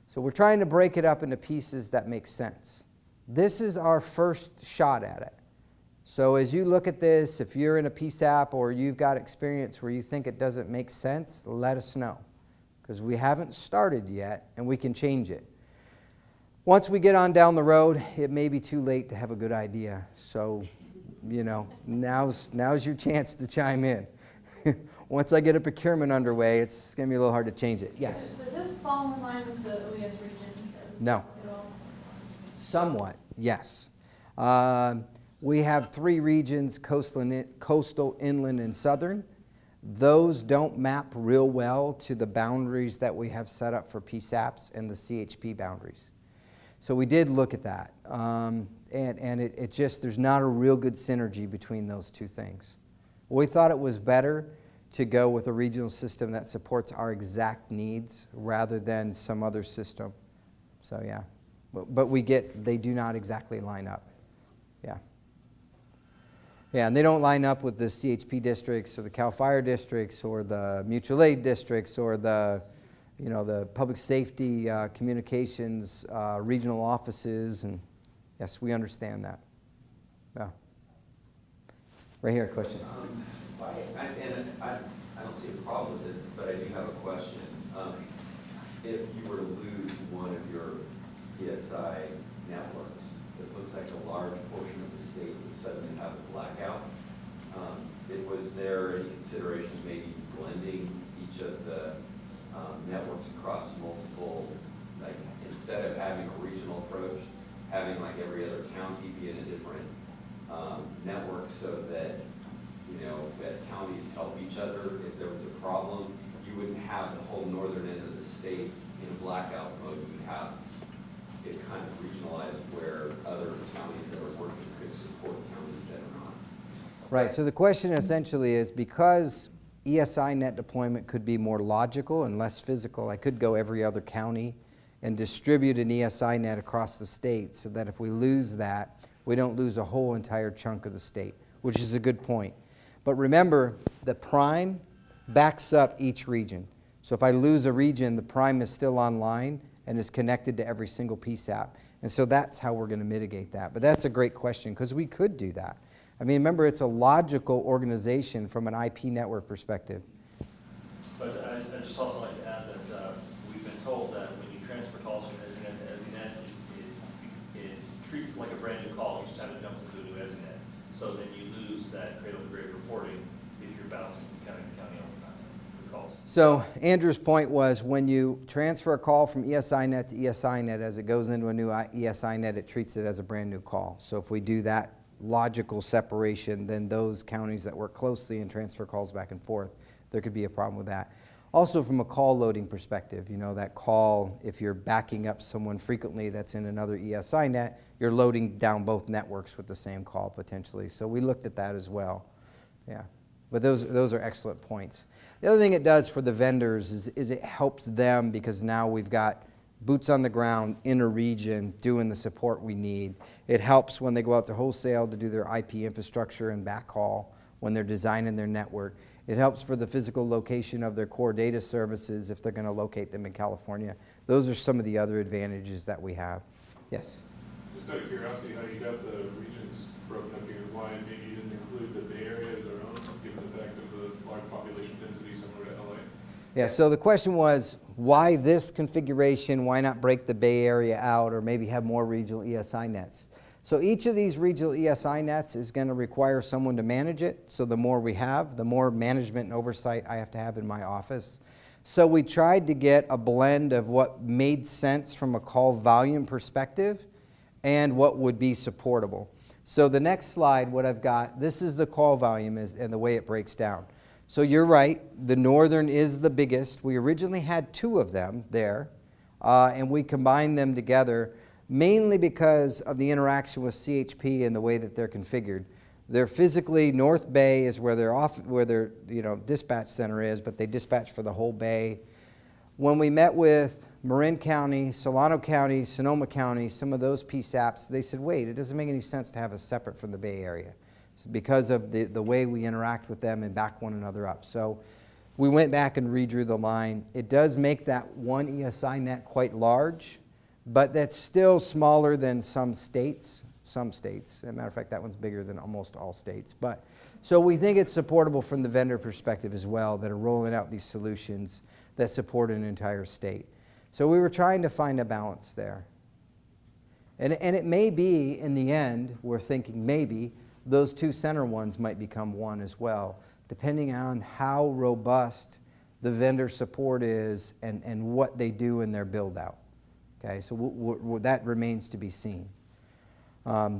So we're trying to break it up into pieces that make sense. This is our first shot at it. So as you look at this, if you're in a PSAP or you've got experience where you think it doesn't make sense, let us know, because we haven't started yet and we can change it. Once we get on down the road, it may be too late to have a good idea. So, now's your chance to chime in. Once I get a procurement underway, it's going to be a little hard to change it. Yes? Does this fall in line with the OES regions? No. At all? Somewhat, yes. We have three regions, coastal, inland, and southern. Those don't map real well to the boundaries that we have set up for PSAPs and the CHP boundaries. So we did look at that. And it just, there's not a real good synergy between those two things. We thought it was better to go with a regional system that supports our exact needs rather than some other system. So yeah, but we get, they do not exactly line up. Yeah. Yeah, and they don't line up with the CHP districts or the CAL FIRE districts or the mutual aid districts or the, the public safety communications regional offices, and yes, we understand that. Yeah. Right here, question. I don't see a problem with this, but I do have a question. If you were to lose one of your ESI networks, it looks like a large portion of the state would suddenly have a blackout. Was there any consideration maybe blending each of the networks across multiple, like instead of having a regional approach, having like every other county be in a different network, so that as counties help each other, if there was a problem, you wouldn't have the whole northern end of the state in a blackout mode. You'd have it kind of regionalized where other counties that are working could support counties that are not. Right, so the question essentially is, because ESI net deployment could be more logical and less physical, I could go every other county and distribute an ESI net across the state so that if we lose that, we don't lose a whole entire chunk of the state, which is a good point. But remember, the prime backs up each region. So if I lose a region, the prime is still online and is connected to every single PSAP. And so that's how we're going to mitigate that. But that's a great question, because we could do that. I mean, remember, it's a logical organization from an IP network perspective. But I'd just also like to add that we've been told that when you transfer calls from ESI Net to ESI Net, it treats it like a brand new call each time it jumps into a new ESI Net. So then you lose that cradle-to-grave reporting if you're bouncing from county to county all the time for calls. So Andrew's point was, when you transfer a call from ESI Net to ESI Net, as it goes into a new ESI Net, it treats it as a brand new call. So if we do that logical separation, then those counties that work closely and transfer calls back and forth, there could be a problem with that. Also from a call loading perspective, you know, that call, if you're backing up someone frequently that's in another ESI net, you're loading down both networks with the same call potentially. So we looked at that as well. Yeah, but those are excellent points. The other thing it does for the vendors is it helps them, because now we've got boots on the ground in a region doing the support we need. It helps when they go out to wholesale to do their IP infrastructure and backhaul, when they're designing their network. It helps for the physical location of their core data services if they're going to locate them in California. Those are some of the other advantages that we have. Yes? Just out of curiosity, how you got the regions broken up here, why maybe you didn't include the Bay Area as their own, given the fact of the large population density similar to LA? Yeah, so the question was, why this configuration? Why not break the Bay Area out, or maybe have more regional ESI nets? So each of these regional ESI nets is going to require someone to manage it. So the more we have, the more management and oversight I have to have in my office. So we tried to get a blend of what made sense from a call volume perspective and what would be supportable. So the next slide, what I've got, this is the call volume and the way it breaks down. So you're right, the northern is the biggest. We originally had 2 of them there, and we combined them together mainly because of the interaction with CHP and the way that they're configured. They're physically, North Bay is where their dispatch center is, but they dispatch for the whole bay. When we met with Marin County, Solano County, Sonoma County, some of those PSAPs, they said, wait, it doesn't make any sense to have us separate from the Bay Area because of the way we interact with them and back one another up. So we went back and redrew the line. It does make that one ESI net quite large, but that's still smaller than some states. As a matter of fact, that one's bigger than almost all states. But so we think it's supportable from the vendor perspective as well, that are rolling out these solutions that support an entire state. So we were trying to find a balance there. And it may be, in the end, we're thinking maybe those 2 center ones might become one as well, depending on how robust the vendor support is and what they do in their build out. Okay, so that remains to be seen.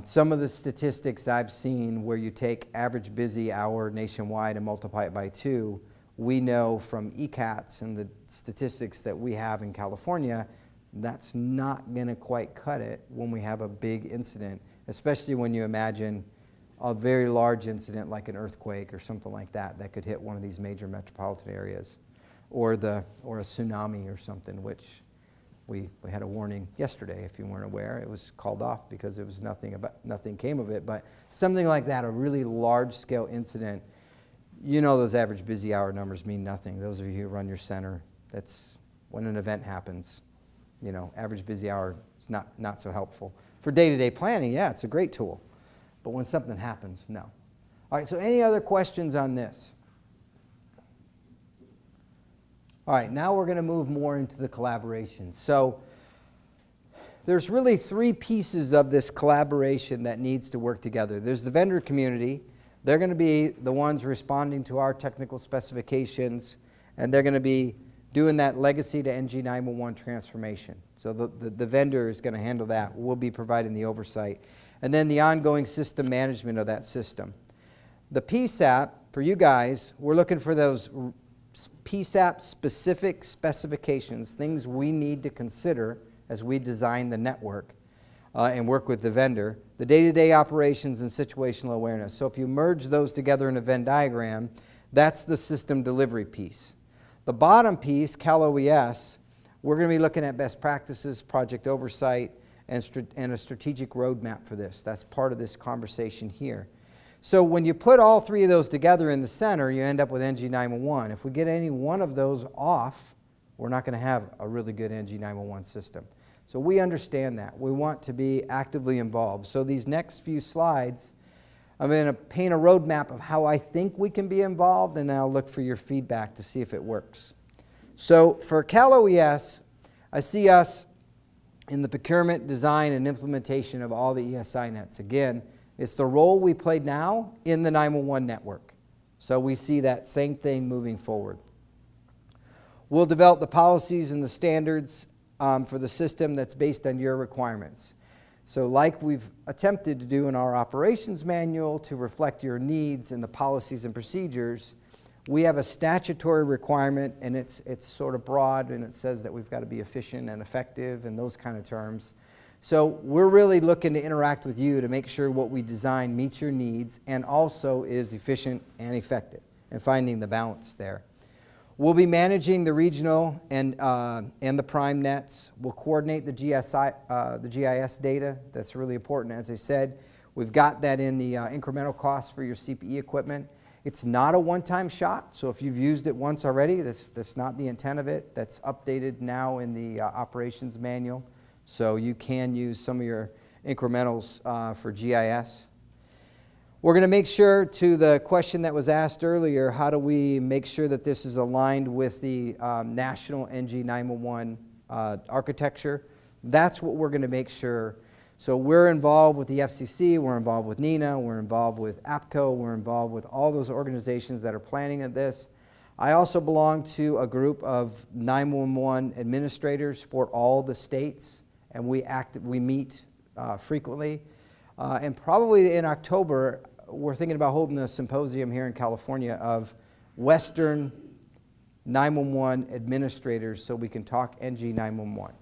Some of the statistics I've seen where you take average busy hour nationwide and multiply it by 2, we know from ECATS and the statistics that we have in California, that's not going to quite cut it when we have a big incident, especially when you imagine a very large incident like an earthquake or something like that that could hit one of these major metropolitan areas, or a tsunami or something, which we had a warning yesterday, if you weren't aware. It was called off because it was nothing came of it. But something like that, a really large-scale incident, you know those average busy hour numbers mean nothing. Those of you who run your center, that's when an event happens. You know, average busy hour is not so helpful. For day-to-day planning, yeah, it's a great tool. But when something happens, no. All right, so any other questions on this? All right, now we're going to move more into the collaboration. So there's really 3 pieces of this collaboration that needs to work together. There's the vendor community. They're going to be the ones responding to our technical specifications, and they're going to be doing that legacy to NG911 transformation. So the vendor is going to handle that. We'll be providing the oversight. And then the ongoing system management of that system. The PSAP, for you guys, we're looking for those PSAP-specific specifications, things we need to consider as we design the network and work with the vendor. The day-to-day operations and situational awareness. So if you merge those together in a Venn diagram, that's the system delivery piece. The bottom piece, CalOES, we're going to be looking at best practices, project oversight, and a strategic roadmap for this. That's part of this conversation here. So when you put all 3 of those together in the center, you end up with NG911. If we get any one of those off, we're not going to have a really good NG911 system. So we understand that. We want to be actively involved. So these next few slides, I'm going to paint a roadmap of how I think we can be involved, and then I'll look for your feedback to see if it works. So for CalOES, I see us in the procurement, design, and implementation of all the ESI nets. Again, it's the role we play now in the 911 network. So we see that same thing moving forward. We'll develop the policies and the standards for the system that's based on your requirements. So like we've attempted to do in our operations manual to reflect your needs and the policies and procedures, We have a statutory requirement, and it's sort of broad, and it says that we've got to be efficient and effective and those kind of terms. So we're really looking to interact with you to make sure what we design meets your needs and also is efficient and effective, and finding the balance there. We'll be managing the regional and the prime nets. We'll coordinate the GIS data. That's really important. As I said, we've got that in the incremental cost for your CPE equipment. It's not a one-time shot, so if you've used it once already, that's not the intent of it. That's updated now in the operations manual, so you can use some of your incrementals for GIS. We're going to make sure, to the question that was asked earlier, how do we make sure that this is aligned with the national NG 911 architecture? That's what we're going to make sure. So we're involved with the FCC, we're involved with NENA, we're involved with APCO, we're involved with all those organizations that are planning at this. I also belong to a group of 911 administrators for all the states, and we meet frequently. And probably in October, we're thinking about holding a symposium here in California of Western 911 administrators so we can talk NG 911.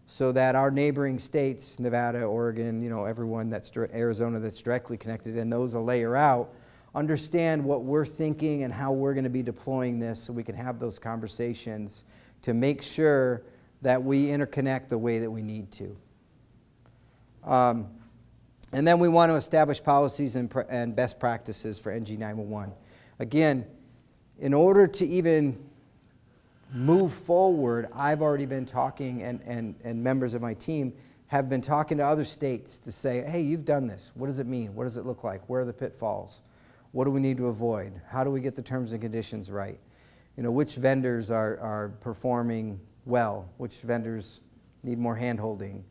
So that our neighboring states, Nevada, Oregon, everyone that's Arizona that's directly connected, and those a layer out, understand what we're thinking and how we're going to be deploying this so we can have those conversations to make sure that we interconnect the way that we need to. And then we want to establish policies and best practices for NG 911. Again, in order to even move forward, I've already been talking, and members of my team have been talking to other states to say, hey, you've done this. What does it mean? What does it look like? Where are the pitfalls? What do we need to avoid? How do we get the terms and conditions right? Which vendors are performing well? Which vendors need more hand-holding?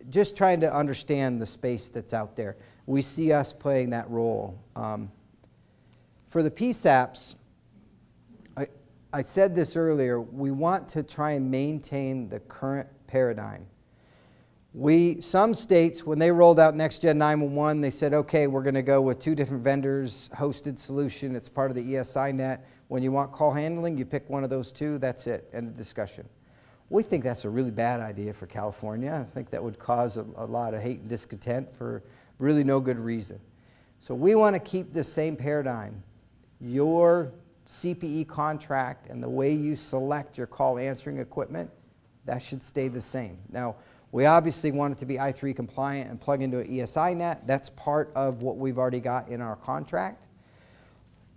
Just trying to understand the space that's out there. We see us playing that role. For the PSAPs, I said this earlier, we want to try and maintain the current paradigm. Some states, when they rolled out Next Gen 911, they said, okay, we're going to go with 2 different vendors, hosted solution, it's part of the ESI Net. When you want call handling, you pick one of those 2, that's it, end of discussion. We think that's a really bad idea for California. I think that would cause a lot of hate and discontent for really no good reason. So we want to keep this same paradigm. Your CPE contract and the way you select your call answering equipment, that should stay the same. Now, we obviously want it to be I3 compliant and plug into an ESI Net. That's part of what we've already got in our contract.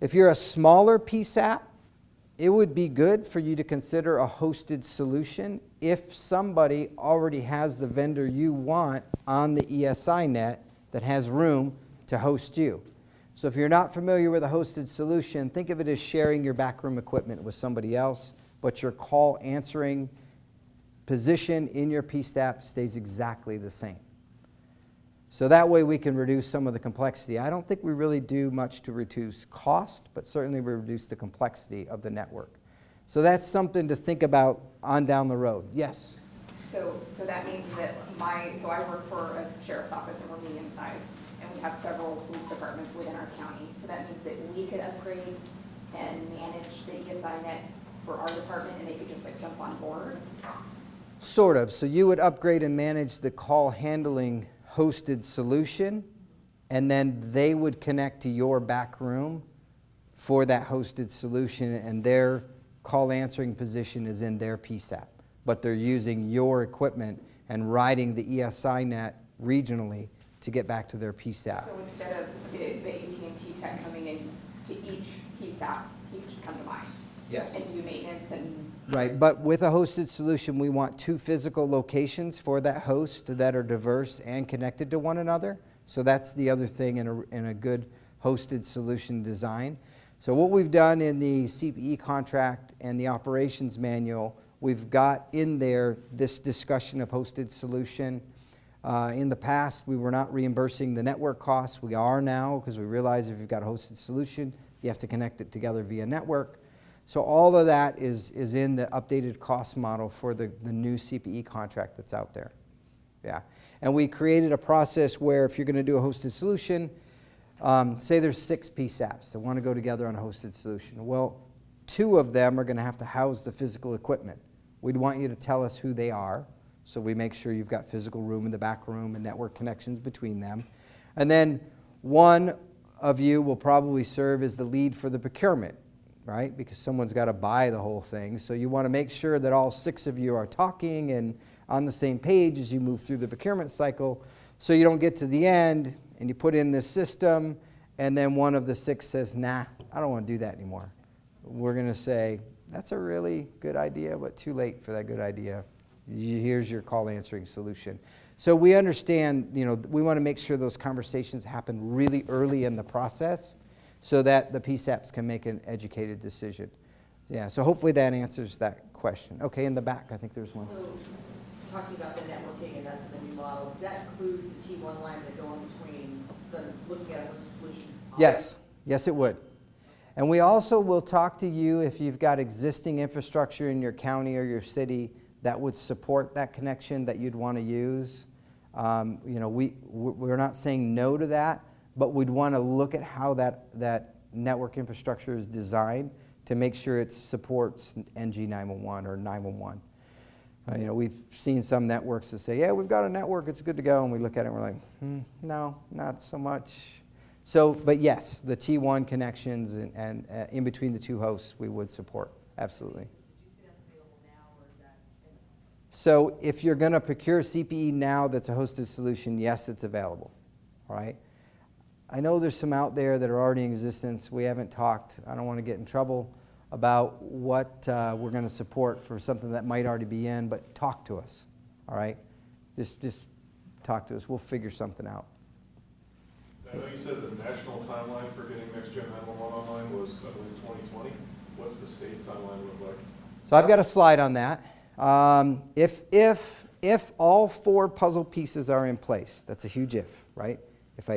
If you're a smaller PSAP, it would be good for you to consider a hosted solution if somebody already has the vendor you want on the ESI Net that has room to host you. So if you're not familiar with a hosted solution, think of it as sharing your backroom equipment with somebody else, but your call answering position in your PSAP stays exactly the same. So that way we can reduce some of the complexity. I don't think we really do much to reduce cost, but certainly we reduce the complexity of the network. So that's something to think about on down the road. Yes? So that means that so I work for a sheriff's office and we're medium sized, and we have several police departments within our county. So that means that we could upgrade and manage the ESI Net for our department, and they could just jump on board? Sort of. So you would upgrade and manage the call handling hosted solution, and then they would connect to your back room for that hosted solution, and their call answering position is in their PSAP. But they're using your equipment and riding the ESI Net regionally to get back to their PSAP. So instead of the AT&T tech coming in to each PSAP, he could just come to mine? Yes. And do maintenance and... Right, but with a hosted solution, we want 2 physical locations for that host that are diverse and connected to one another. So that's the other thing in a good hosted solution design. So what we've done in the CPE contract and the operations manual, we've got in there this discussion of hosted solution. In the past, we were not reimbursing the network costs. We are now, because we realize if you've got a hosted solution, you have to connect it together via network. So all of that is in the updated cost model for the new CPE contract that's out there. Yeah. And we created a process where if you're going to do a hosted solution, Say there's 6 PSAPs that want to go together on a hosted solution. Well, 2 of them are going to have to house the physical equipment. We'd want you to tell us who they are, so we make sure you've got physical room in the back room and network connections between them. And then one of you will probably serve as the lead for the procurement, right? Because someone's got to buy the whole thing. So you want to make sure that all 6 of you are talking and on the same page as you move through the procurement cycle, so you don't get to the end and you put in this system and then one of the 6 says, nah, I don't want to do that anymore. We're going to say, that's a really good idea, but too late for that good idea. Here's your call answering solution. So we understand, we want to make sure those conversations happen really early in the process so that the PSAPs can make an educated decision. Yeah, so hopefully that answers that question. Okay, in the back, I think there's one. So, talking about the networking and that's the new model, does that include the T1 lines that go in between, so looking at a hosted solution? Yes, yes it would. And we also will talk to you if you've got existing infrastructure in your county or your city that would support that connection that you'd want to use. We're not saying no to that, but we'd want to look at how that network infrastructure is designed to make sure it supports NG911 or 911. We've seen some networks that say, yeah, we've got a network, it's good to go, and we look at it and we're like, no, not so much. So, but yes, the T1 connections and in between the 2 hosts we would support, absolutely. Did you say that's available now, or is that? So if you're going to procure CPE now that's a hosted solution, yes, it's available, all right? I know there's some out there that are already in existence. We haven't talked. I don't want to get in trouble about what we're going to support for something that might already be in, but talk to us, all right? Just talk to us. We'll figure something out. I know you said the national timeline for getting next gen 911 online was, I believe, 2020. What's the state's timeline look like? So I've got a slide on that. If all 4 puzzle pieces are in place, that's a huge if, right? If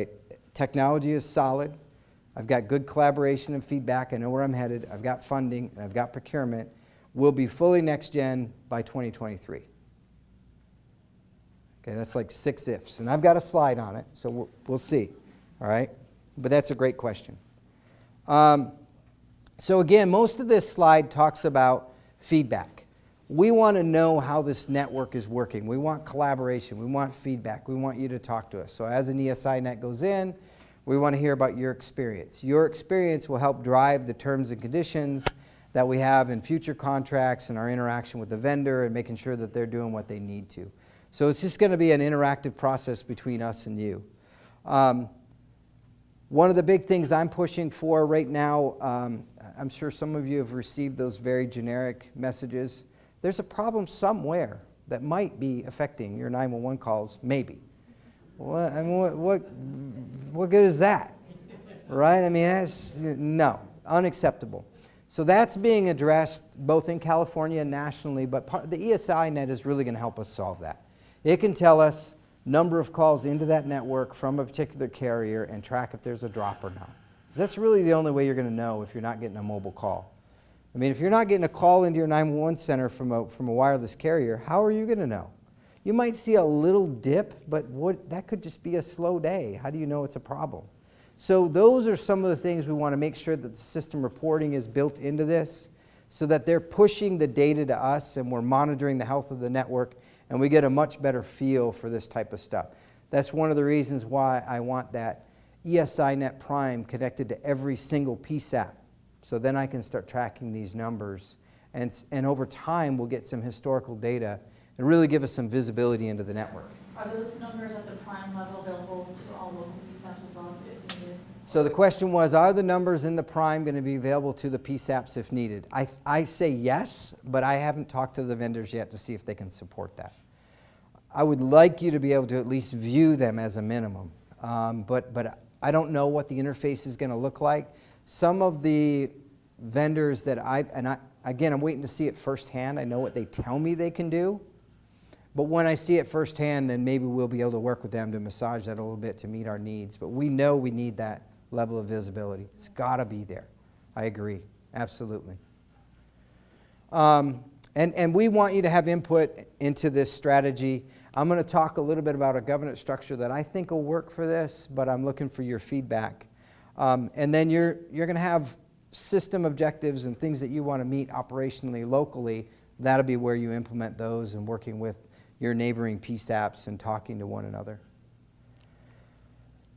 technology is solid, I've got good collaboration and feedback, I know where I'm headed, I've got funding, and I've got procurement, we'll be fully next gen by 2023. Okay, that's like 6 ifs, and I've got a slide on it, so we'll see, all right? But that's a great question. So again, most of this slide talks about feedback. We want to know how this network is working. We want collaboration. We want feedback. We want you to talk to us. So as an ESI Net goes in, we want to hear about your experience. Your experience will help drive the terms and conditions that we have in future contracts and our interaction with the vendor and making sure that they're doing what they need to. So it's just going to be an interactive process between us and you. One of the big things I'm pushing for right now, I'm sure some of you have received those very generic messages. There's a problem somewhere that might be affecting your 911 calls, maybe. What good is that? Right? I mean, that's, no, unacceptable. So that's being addressed both in California and nationally, but the ESI Net is really going to help us solve that. It can tell us number of calls into that network from a particular carrier and track if there's a drop or not. That's really the only way you're going to know if you're not getting a mobile call. I mean, if you're not getting a call into your 911 center from a wireless carrier, how are you going to know? You might see a little dip, but that could just be a slow day. How do you know it's a problem? So those are some of the things we want to make sure that the system reporting is built into this so that they're pushing the data to us and we're monitoring the health of the network and we get a much better feel for this type of stuff. That's one of the reasons why I want that ESI Net Prime connected to every single PSAP. So then I can start tracking these numbers and over time we'll get some historical data and really give us some visibility into the network. Are those numbers at the prime level available to all local PSAPs as well if needed? So the question was, are the numbers in the prime going to be available to the PSAPs if needed? I say yes, but I haven't talked to the vendors yet to see if they can support that. I would like you to be able to at least view them as a minimum, but I don't know what the interface is going to look like. Some of the vendors that again, I'm waiting to see it firsthand. I know what they tell me they can do. But when I see it firsthand, then maybe we'll be able to work with them to massage that a little bit to meet our needs. But we know we need that level of visibility. It's got to be there. I agree. Absolutely. And we want you to have input into this strategy. I'm going to talk a little bit about a governance structure that I think will work for this, but I'm looking for your feedback And then you're going to have system objectives and things that you want to meet operationally locally. That'll be where you implement those and working with your neighboring PSAPs and talking to one another.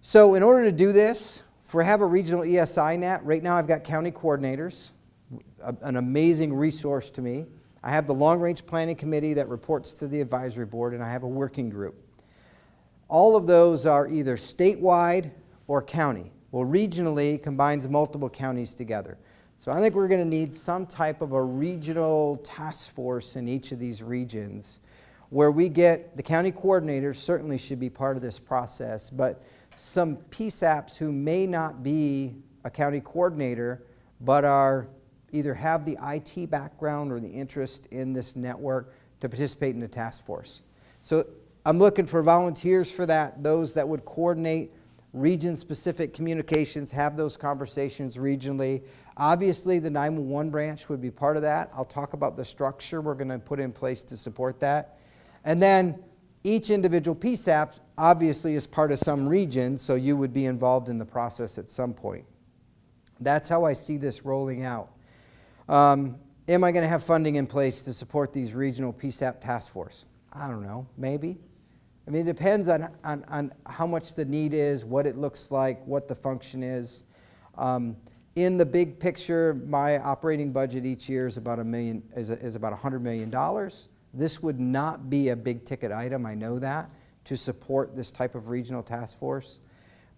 So in order to do this, if we have a regional ESI net, right now I've got county coordinators, an amazing resource to me. I have the long-range planning committee that reports to the advisory board, and I have a working group. All of those are either statewide or county. Well, regionally combines multiple counties together. So I think we're going to need some type of a regional task force in each of these regions where we get the county coordinators certainly should be part of this process, but some PSAPs who may not be a county coordinator but are either have the IT background or the interest in this network to participate in the task force. So I'm looking for volunteers for that, those that would coordinate region-specific communications, have those conversations regionally. Obviously, the 911 branch would be part of that. I'll talk about the structure we're going to put in place to support that. And then each individual PSAP obviously is part of some region, so you would be involved in the process at some point. That's how I see this rolling out. Am I going to have funding in place to support these regional PSAP task force? I don't know, maybe. I mean, it depends on how much the need is, what it looks like, what the function is. In the big picture, my operating budget each year is about $100 million. This would not be a big ticket item, I know that, to support this type of regional task force.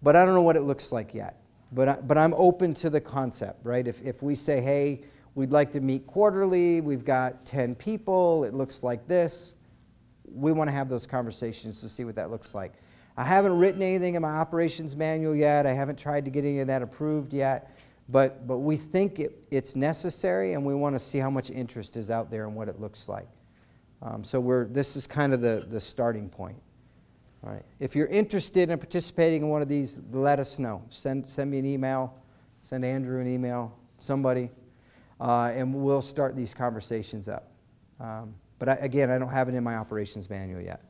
But I don't know what it looks like yet. But I'm open to the concept, right? If we say, hey, we'd like to meet quarterly, we've got 10 people, it looks like this, we want to have those conversations to see what that looks like. I haven't written anything in my operations manual yet. I haven't tried to get any of that approved yet. But we think it's necessary, and we want to see how much interest is out there and what it looks like. So this is kind of the starting point. All right. If you're interested in participating in one of these, let us know. Send me an email, send Andrew an email, somebody, and we'll start these conversations up. But again, I don't have it in my operations manual yet.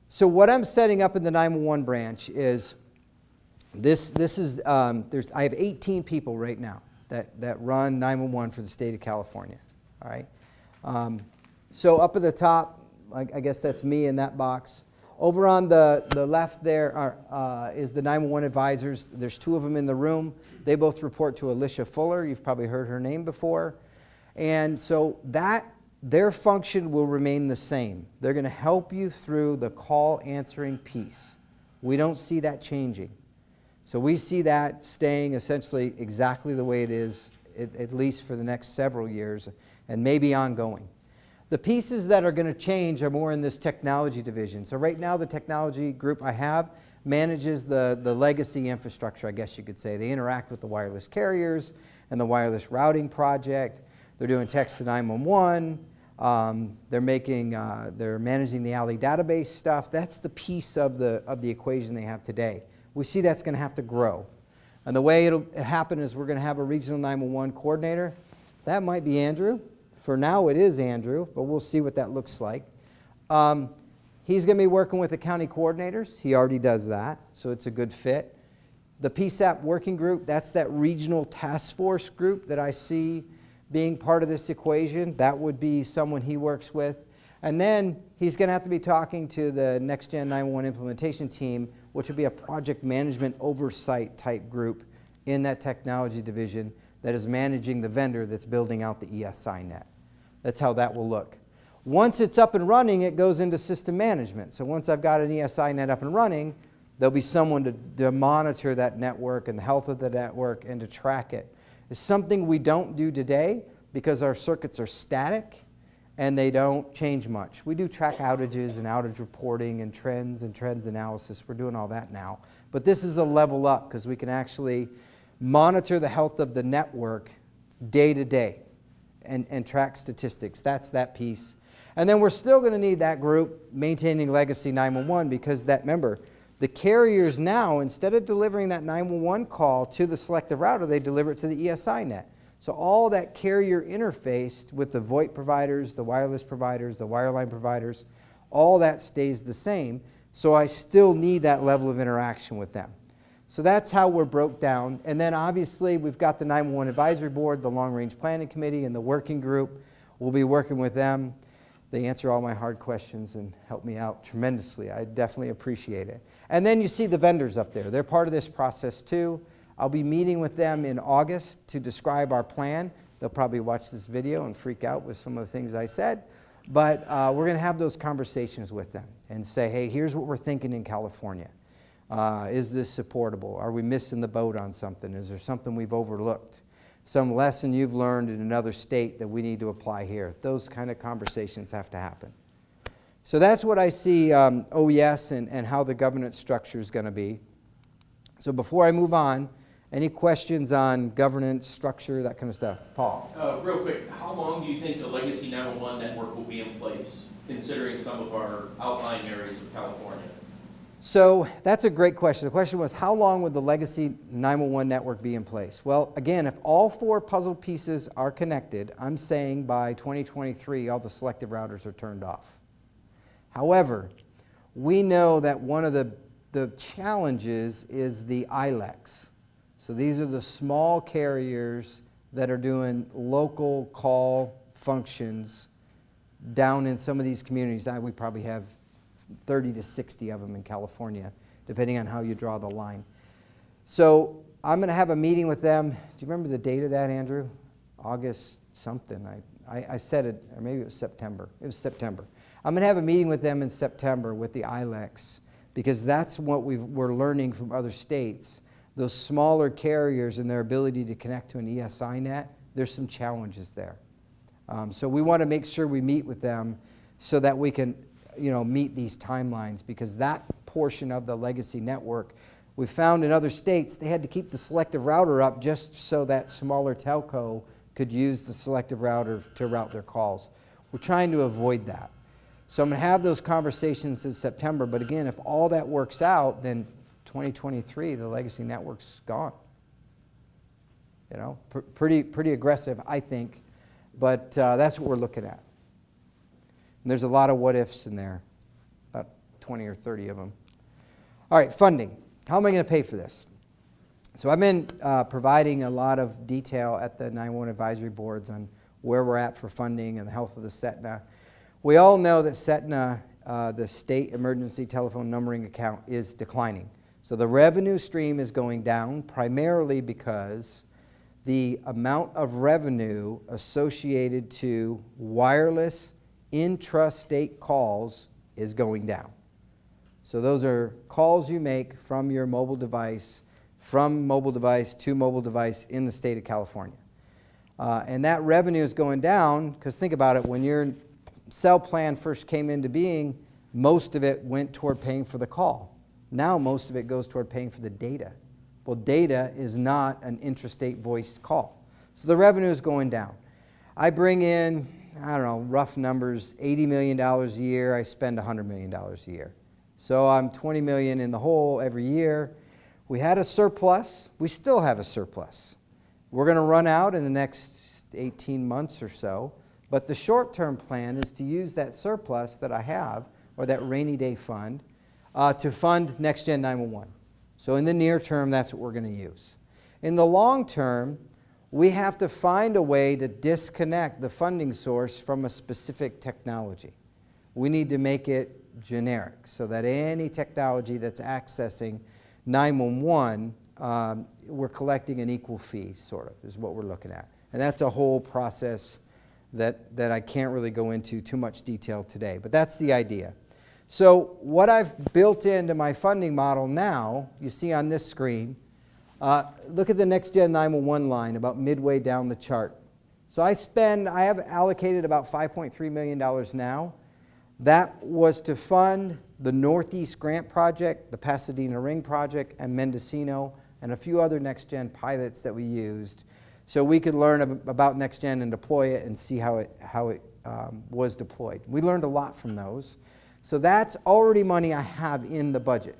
So what I'm setting up in the 911 branch is I have 18 people right now that run 911 for the state of California. All right. So up at the top, I guess that's me in that box. Over on the left there is the 911 advisors. There's 2 of them in the room. They both report to Alicia Fuller. You've probably heard her name before. And so their function will remain the same. They're going to help you through the call answering piece. We don't see that changing. So we see that staying essentially exactly the way it is, at least for the next several years, and maybe ongoing. The pieces that are going to change are more in this technology division. So right now the technology group I have manages the legacy infrastructure, I guess you could say. They interact with the wireless carriers and the wireless routing project. They're doing text to 911. They're managing the alley database stuff. That's the piece of the equation they have today. We see that's going to have to grow. And the way it'll happen is we're going to have a regional 911 coordinator. That might be Andrew. For now it is Andrew, but we'll see what that looks like. He's going to be working with the county coordinators. He already does that, so it's a good fit. The PSAP working group, that's that regional task force group that I see being part of this equation. That would be someone he works with. And then he's going to have to be talking to the Next Gen 911 implementation team, which would be a project management oversight type group in that technology division that is managing the vendor that's building out the ESI Net. That's how that will look. Once it's up and running, it goes into system management. So once I've got an ESI Net up and running, there'll be someone to monitor that network and the health of the network and to track it. It's something we don't do today because our circuits are static and they don't change much. We do track outages and outage reporting and trends analysis. We're doing all that now. But this is a level up because we can actually monitor the health of the network day to day and track statistics. That's that piece. And then we're still going to need that group maintaining legacy 911 because remember, the carriers now, instead of delivering that 911 call to the selective router, they deliver it to the ESI Net. So all that carrier interface with the VoIP providers, the wireless providers, the wireline providers, all that stays the same. So I still need that level of interaction with them. So that's how we're broke down. And then obviously we've got the 911 Advisory Board, the Long Range Planning Committee, and the working group. We'll be working with them. They answer all my hard questions and help me out tremendously. I definitely appreciate it. And then you see the vendors up there. They're part of this process too. I'll be meeting with them in August to describe our plan. They'll probably watch this video and freak out with some of the things I said. But we're going to have those conversations with them and say, hey, here's what we're thinking in California. Is this supportable? Are we missing the boat on something? Is there something we've overlooked? Some lesson you've learned in another state that we need to apply here? Those kind of conversations have to happen. So that's what I see OES and how the governance structure is going to be. So before I move on, any questions on governance, structure, that kind of stuff? Paul? Real quick, how long do you think the legacy 911 network will be in place, considering some of our outlying areas of California? So that's a great question. The question was, how long would the legacy 911 network be in place? Well, again, if all 4 puzzle pieces are connected, I'm saying by 2023, all the selective routers are turned off. However, we know that one of the challenges is the ILECs. So these are the small carriers that are doing local call functions down in some of these communities. We probably have 30 to 60 of them in California, depending on how you draw the line. So I'm going to have a meeting with them. Do you remember the date of that, Andrew? August something. I said it, or maybe it was September. It was September. I'm going to have a meeting with them in September with the ILECs, because that's what we're learning from other states. Those smaller carriers and their ability to connect to an ESI net, there's some challenges there. So we want to make sure we meet with them so that we can meet these timelines, because that portion of the legacy network, we found in other states, they had to keep the selective router up just so that smaller telco could use the selective router to route their calls. We're trying to avoid that. So I'm going to have those conversations in September, but again, if all that works out, then 2023, the legacy network's gone. Pretty aggressive, I think, but that's what we're looking at. And there's a lot of what ifs in there, about 20 or 30 of them. All right, funding. How am I going to pay for this? So I've been providing a lot of detail at the 911 advisory boards on where we're at for funding and the health of the CETNA. We all know that CETNA, the state emergency telephone numbering account, is declining. So the revenue stream is going down primarily because the amount of revenue associated to wireless intrastate calls is going down. So those are calls you make from your mobile device, from mobile device to mobile device in the state of California. And that revenue is going down because think about it, when your cell plan first came into being, most of it went toward paying for the call. Now most of it goes toward paying for the data. Well, data is not an intrastate voice call. So the revenue is going down. I bring in, I don't know, rough numbers, $80 million a year. I spend $100 million a year. So I'm $20 million in the hole every year. We had a surplus. We still have a surplus. We're going to run out in the next 18 months or so. But the short-term plan is to use that surplus that I have, or that rainy day fund, to fund Next Gen 911. So in the near term, that's what we're going to use. In the long term, we have to find a way to disconnect the funding source from a specific technology. We need to make it generic so that any technology that's accessing 911, we're collecting an equal fee, sort of, is what we're looking at. And that's a whole process that I can't really go into too much detail today, but that's the idea. So what I've built into my funding model now, you see on this screen, look at the Next Gen 911 line about midway down the chart. So I have allocated about $5.3 million now. That was to fund the Northeast Grant Project, the Pasadena Ring Project, and Mendocino, and a few other Next Gen pilots that we used, so we could learn about Next Gen and deploy it and see how it was deployed. We learned a lot from those. So that's already money I have in the budget.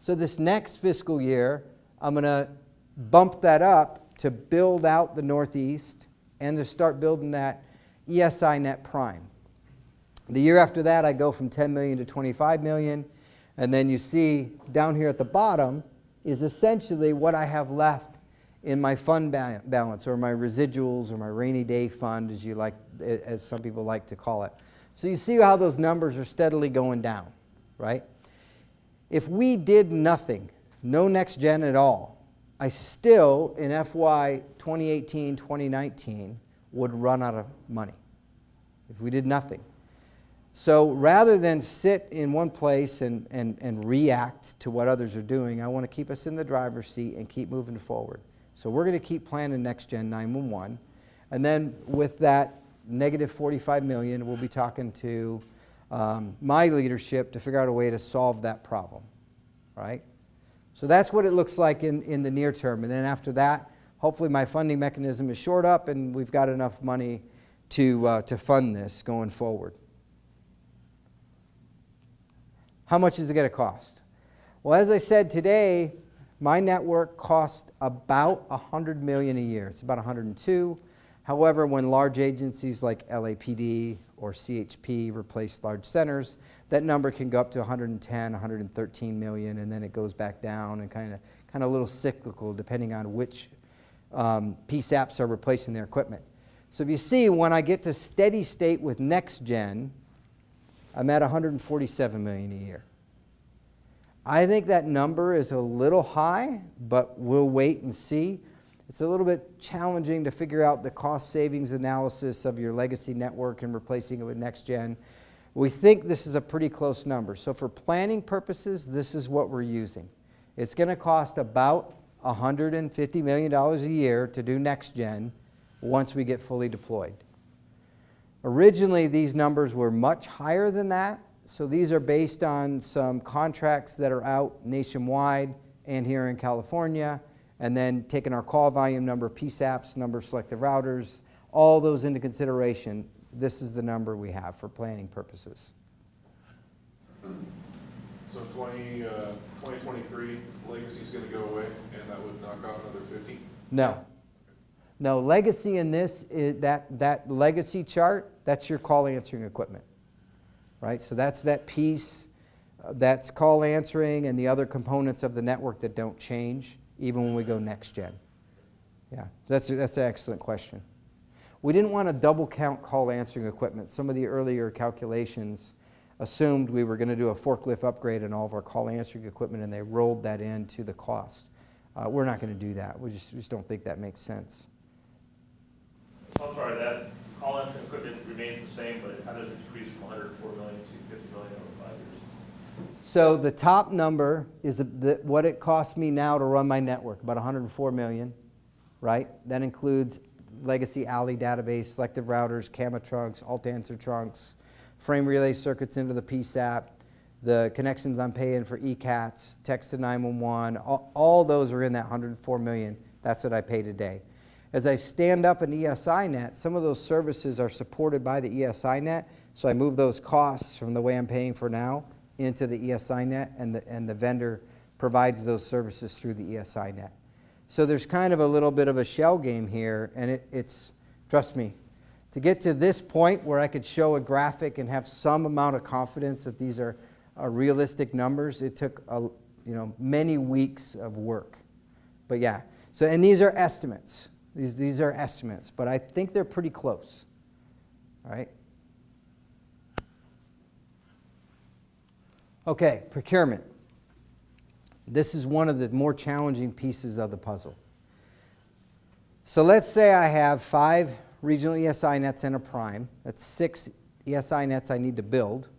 So this next fiscal year, I'm going to bump that up to build out the Northeast and to start building that ESI Net Prime. The year after that, I go from $10 million to $25 million. And then you see down here at the bottom, is essentially what I have left in my fund balance, or my residuals, or my rainy day fund, as some people like to call it. So you see how those numbers are steadily going down, right? If we did nothing, no next gen at all, I still, in FY 2018, 2019, would run out of money if we did nothing. So rather than sit in one place and react to what others are doing, I want to keep us in the driver's seat and keep moving forward. So we're going to keep planning Next Gen 911. And then with that negative $45 million, we'll be talking to my leadership to figure out a way to solve that problem, right? So that's what it looks like in the near term. And then after that, hopefully my funding mechanism is shored up and we've got enough money to fund this going forward. How much is it going to cost? Well, as I said today, my network costs about $100 million a year. It's about 102. However, when large agencies like LAPD or CHP replace large centers, that number can go up to 110, 113 million, and then it goes back down and kind of a little cyclical depending on which PSAPs are replacing their equipment. So if you see, when I get to steady state with Next Gen, I'm at 147 million a year. I think that number is a little high, but we'll wait and see. It's a little bit challenging to figure out the cost savings analysis of your legacy network and replacing it with Next Gen. We think this is a pretty close number. So for planning purposes, this is what we're using. It's going to cost about $150 million a year to do Next Gen once we get fully deployed. Originally, these numbers were much higher than that. So these are based on some contracts that are out nationwide and here in California, and then taking our call volume, number of PSAPs, number of selective routers, all those into consideration. This is the number we have for planning purposes. So 2023, legacy is going to go away, and that would knock off another 50? No. No, legacy in this, is that legacy chart, that's your call answering equipment, right? So that's that piece, that's call answering and the other components of the network that don't change, even when we go Next Gen. Yeah, that's an excellent question. We didn't want to double count call answering equipment. Some of the earlier calculations assumed we were going to do a forklift upgrade on all of our call answering equipment, and they rolled that into the cost. We're not going to do that. We just don't think that makes sense. I'm sorry, that call answering equipment remains the same, but how does it decrease from 104 million to 50 million over 5 years? So the top number is what it costs me now to run my network, about 104 million, right? That includes legacy alley database, selective routers, camera trunks, alt answer trunks, frame relay circuits into the PSAP, the connections I'm paying for ECATs, text to 911, all those are in that 104 million. That's what I pay today. As I stand up an ESI Net, some of those services are supported by the ESI Net, so I move those costs from the way I'm paying for now into the ESI Net, and the vendor provides those services through the ESI Net. So there's kind of a little bit of a shell game here, and it's, trust me, to get to this point where I could show a graphic and have some amount of confidence that these are realistic numbers, it took many weeks of work. But yeah, so, and these are estimates. These are estimates, but I think they're pretty close. All right. Okay, procurement. This is one of the more challenging pieces of the puzzle. So let's say I have 5 regional ESI nets and a prime. That's 6 ESI nets I need to build.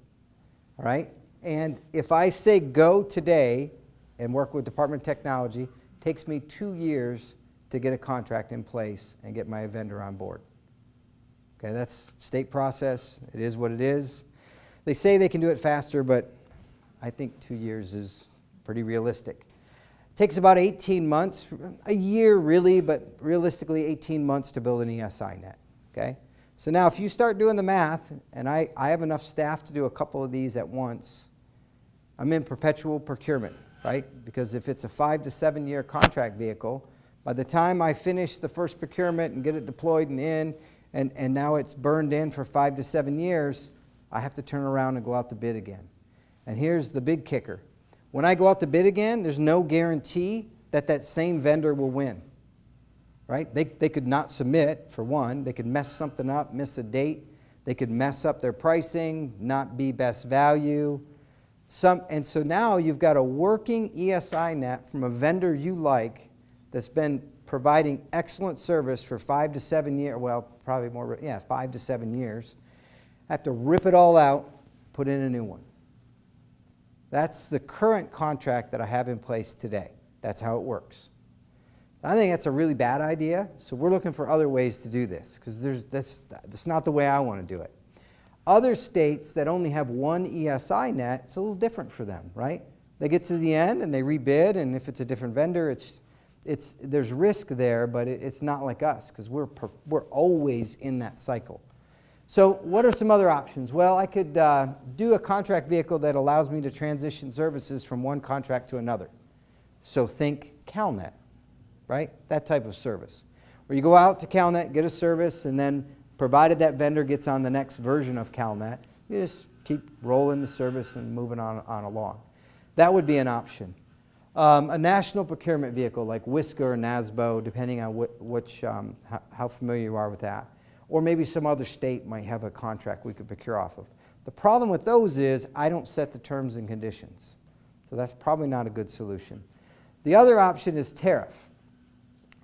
All right. And if I say go today and work with Department of Technology, it takes me 2 years to get a contract in place and get my vendor on board. Okay, that's state process. It is what it is. They say they can do it faster, but I think 2 years is pretty realistic. It takes about 18 months, a year really, but realistically 18 months to build an ESI net. Okay, so now if you start doing the math, and I have enough staff to do a couple of these at once, I'm in perpetual procurement, right? Because if it's a 5 to 7 year contract vehicle, by the time I finish the first procurement and get it deployed and in, and now it's burned in for 5 to 7 years, I have to turn around and go out to bid again. And here's the big kicker. When I go out to bid again, there's no guarantee that that same vendor will win, right? They could not submit, for one. They could mess something up, miss a date. They could mess up their pricing, not be best value. And so now you've got a working ESI net from a vendor you like that's been providing excellent service for 5 to 7 years, well, probably more, 5 to 7 years. Have to rip it all out, put in a new one. That's the current contract that I have in place today. That's how it works. I think that's a really bad idea, so we're looking for other ways to do this, because that's not the way I want to do it. Other states that only have one ESI net, it's a little different for them, right? They get to the end and they rebid, and if it's a different vendor, there's risk there, but it's not like us, because we're always in that cycle. So what are some other options? Well, I could do a contract vehicle that allows me to transition services from one contract to another. So think CalNet, right? That type of service. Where you go out to CalNet, get a service, and then provided that vendor gets on the next version of CalNet, you just keep rolling the service and moving on along. That would be an option. A national procurement vehicle like WISCA or NASBO, depending on how familiar you are with that. Or maybe some other state might have a contract we could procure off of. The problem with those is I don't set the terms and conditions. So that's probably not a good solution. The other option is tariff.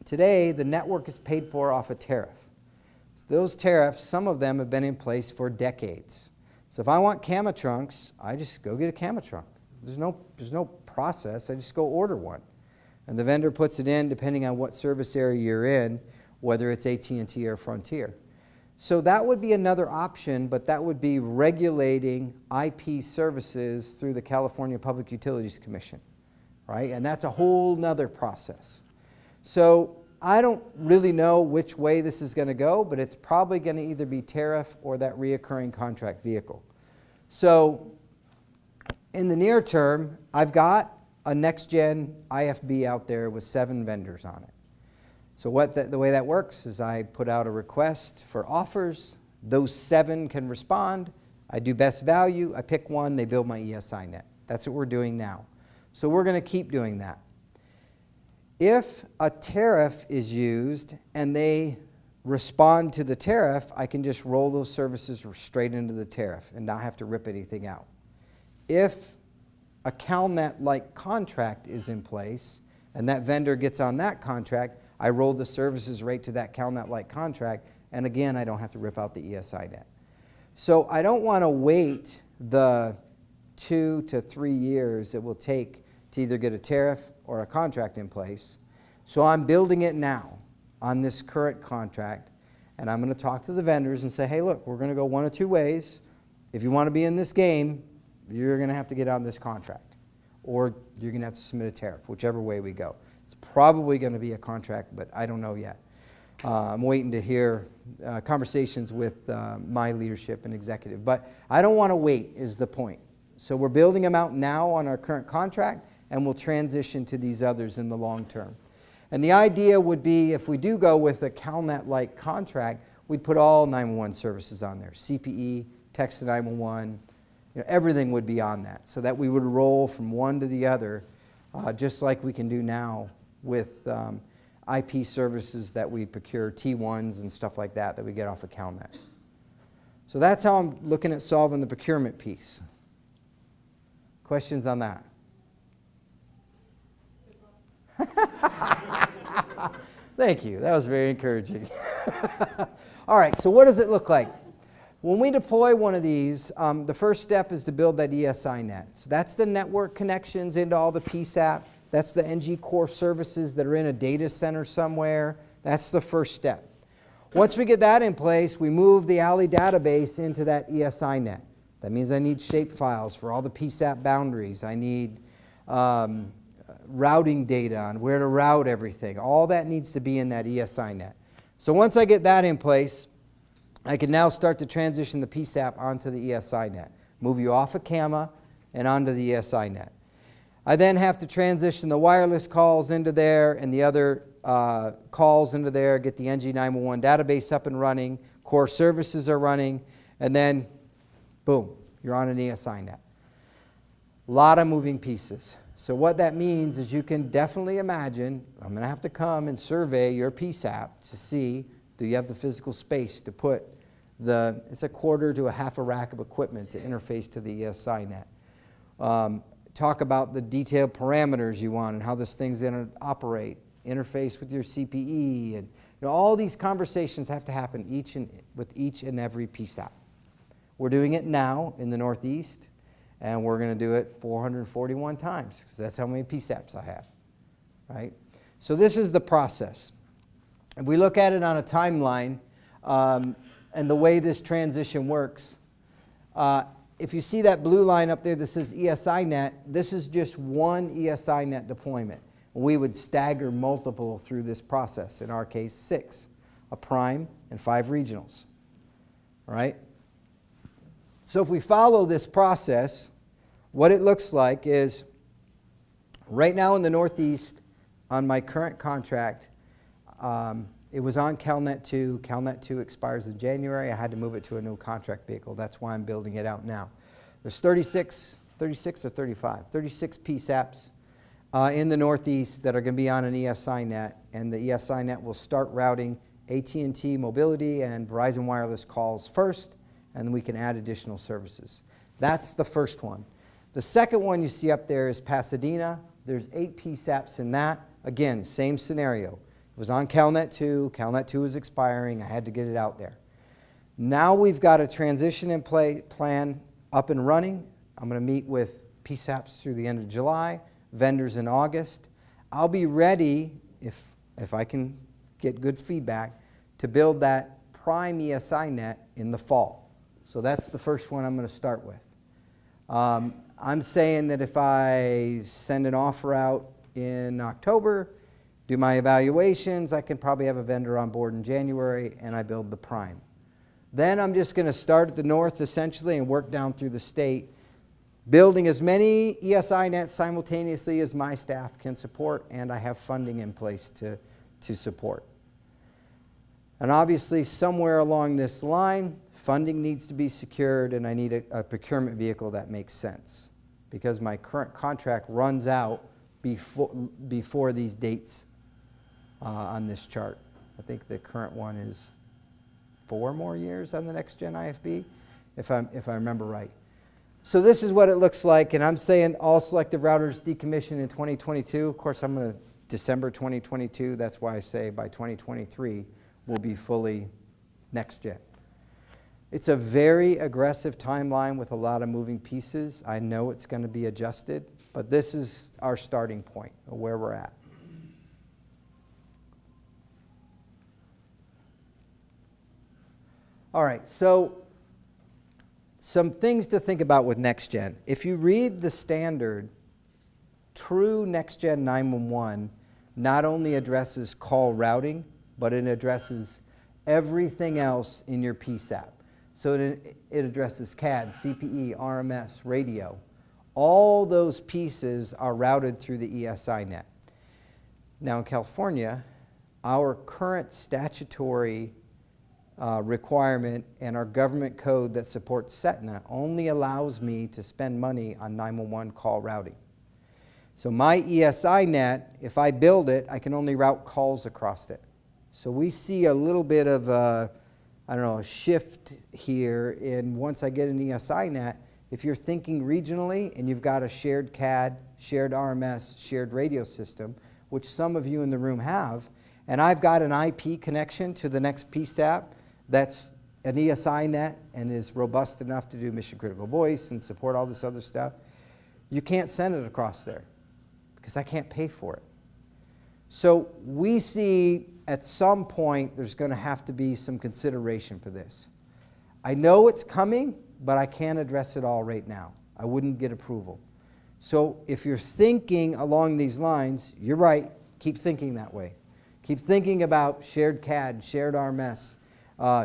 Today, the network is paid for off a tariff. Those tariffs, some of them have been in place for decades. So if I want camera trunks, I just go get a camera trunk. There's no process. I just go order one. And the vendor puts it in depending on what service area you're in, whether it's AT&T or Frontier. So that would be another option, but that would be regulating IP services through the California Public Utilities Commission, right? And that's a whole nother process. So I don't really know which way this is going to go, but it's probably going to either be tariff or that reoccurring contract vehicle. So in the near term, I've got a next-gen IFB out there with 7 vendors on it. So the way that works is I put out a request for offers. Those 7 can respond. I do best value. I pick one. They build my ESI net. That's what we're doing now. So we're going to keep doing that. If a tariff is used and they respond to the tariff, I can just roll those services straight into the tariff and not have to rip anything out. If a CalNet-like contract is in place and that vendor gets on that contract, I roll the services right to that CalNet-like contract, and again, I don't have to rip out the ESI net. So I don't want to wait the 2 to 3 years it will take to either get a tariff or a contract in place. So I'm building it now on this current contract, and I'm going to talk to the vendors and say, hey, look, we're going to go one of 2 ways. If you want to be in this game, you're going to have to get on this contract, or you're going to have to submit a tariff, whichever way we go. It's probably going to be a contract, but I don't know yet. I'm waiting to hear conversations with my leadership and executive. But I don't want to wait is the point. So we're building them out now on our current contract, and we'll transition to these others in the long term. And the idea would be if we do go with a CalNet-like contract, we'd put all 911 services on there. CPE, text to 911, everything would be on that, so that we would roll from one to the other, just like we can do now with IP services that we procure, T1s and stuff like that we get off of CalNet. So that's how I'm looking at solving the procurement piece. Questions on that? Thank you. That was very encouraging. All right, so what does it look like? When we deploy one of these, the first step is to build that ESI net. So that's the network connections into all the PSAP. That's the NG core services that are in a data center somewhere. That's the first step. Once we get that in place, we move the ALI database into that ESI net. That means I need shape files for all the PSAP boundaries. I need routing data on where to route everything. All that needs to be in that ESI net. So once I get that in place, I can now start to transition the PSAP onto the ESI net. Move you off of CAMA and onto the ESI net. I then have to transition the wireless calls into there and the other calls into there, get the NG911 database up and running, core services are running, and then, boom, you're on an ESI net. A lot of moving pieces. So what that means is you can definitely imagine, I'm going to have to come and survey your PSAP to see, do you have the physical space to put it's a quarter to a half a rack of equipment to interface to the ESI Net. Talk about the detailed parameters you want and how this thing's going to operate, interface with your CPE, and all these conversations have to happen with each and every PSAP. We're doing it now in the Northeast, and we're going to do it 441 times, because that's how many PSAPs I have, right? So this is the process. If we look at it on a timeline, and the way this transition works, if you see that blue line up there that says ESI Net, this is just one ESI Net deployment. We would stagger multiple through this process, in our case 6, a prime and 5 regionals, all right? So if we follow this process, what it looks like is, right now in the Northeast, on my current contract, it was on CalNet 2. CalNet 2 expires in January. I had to move it to a new contract vehicle. That's why I'm building it out now. There's 36 or 35, 36 PSAPs in the Northeast that are going to be on an ESI Net, and the ESI Net will start routing AT&T Mobility and Verizon Wireless calls first, and then we can add additional services. That's the first one. The second one you see up there is Pasadena. There's 8 PSAPs in that. Again, same scenario. It was on CalNet 2. CalNet 2 was expiring. I had to get it out there. Now we've got a transition in plan up and running. I'm going to meet with PSAPs through the end of July, vendors in August. I'll be ready, if I can get good feedback, to build that prime ESI Net in the fall. So that's the first one I'm going to start with. I'm saying that if I send an offer out in October, do my evaluations, I can probably have a vendor on board in January, and I build the prime. Then I'm just going to start at the north, essentially, and work down through the state, building as many ESI Nets simultaneously as my staff can support, and I have funding in place to support. And obviously, somewhere along this line, funding needs to be secured, and I need a procurement vehicle that makes sense, because my current contract runs out before these dates on this chart. I think the current one is 4 more years on the next gen IFB, if I remember right. So this is what it looks like, and I'm saying all selective routers decommission in 2022. Of course, I'm going to December 2022. That's why I say by 2023 we'll be fully next gen. It's a very aggressive timeline with a lot of moving pieces. I know it's going to be adjusted, but this is our starting point of where we're at. All right, so some things to think about with next gen. If you read the standard, true next gen 911 not only addresses call routing, but it addresses everything else in your PSAP. So it addresses CAD, CPE, RMS, radio. All those pieces are routed through the ESI Net. Now in California, our current statutory requirement and our government code that supports SETNA only allows me to spend money on 911 call routing. So my ESI Net, if I build it, I can only route calls across it. So we see a little bit of a shift here in once I get an ESI Net. If you're thinking regionally and you've got a shared CAD, shared RMS, shared radio system, which some of you in the room have, and I've got an IP connection to the next PSAP that's an ESI Net and is robust enough to do mission critical voice and support all this other stuff, you can't send it across there because I can't pay for it. So we see at some point there's going to have to be some consideration for this. I know it's coming, but I can't address it all right now. I wouldn't get approval. So if you're thinking along these lines, you're right, keep thinking that way. Keep thinking about shared CAD, shared RMS,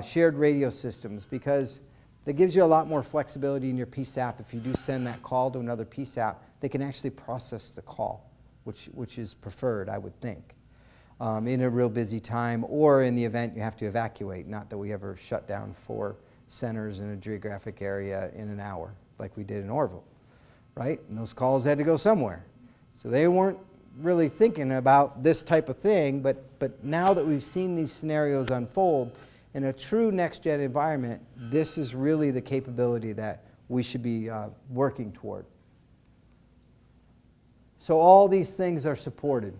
shared radio systems, because that gives you a lot more flexibility in your PSAP. If you do send that call to another PSAP, they can actually process the call, which is preferred, I would think, in a real busy time, or in the event you have to evacuate. Not that we ever shut down 4 centers in a geographic area in an hour, like we did in Orville. right? And those calls had to go somewhere. So they weren't really thinking about this type of thing, but now that we've seen these scenarios unfold, in a true next-gen environment, this is really the capability that we should be working toward. So all these things are supported.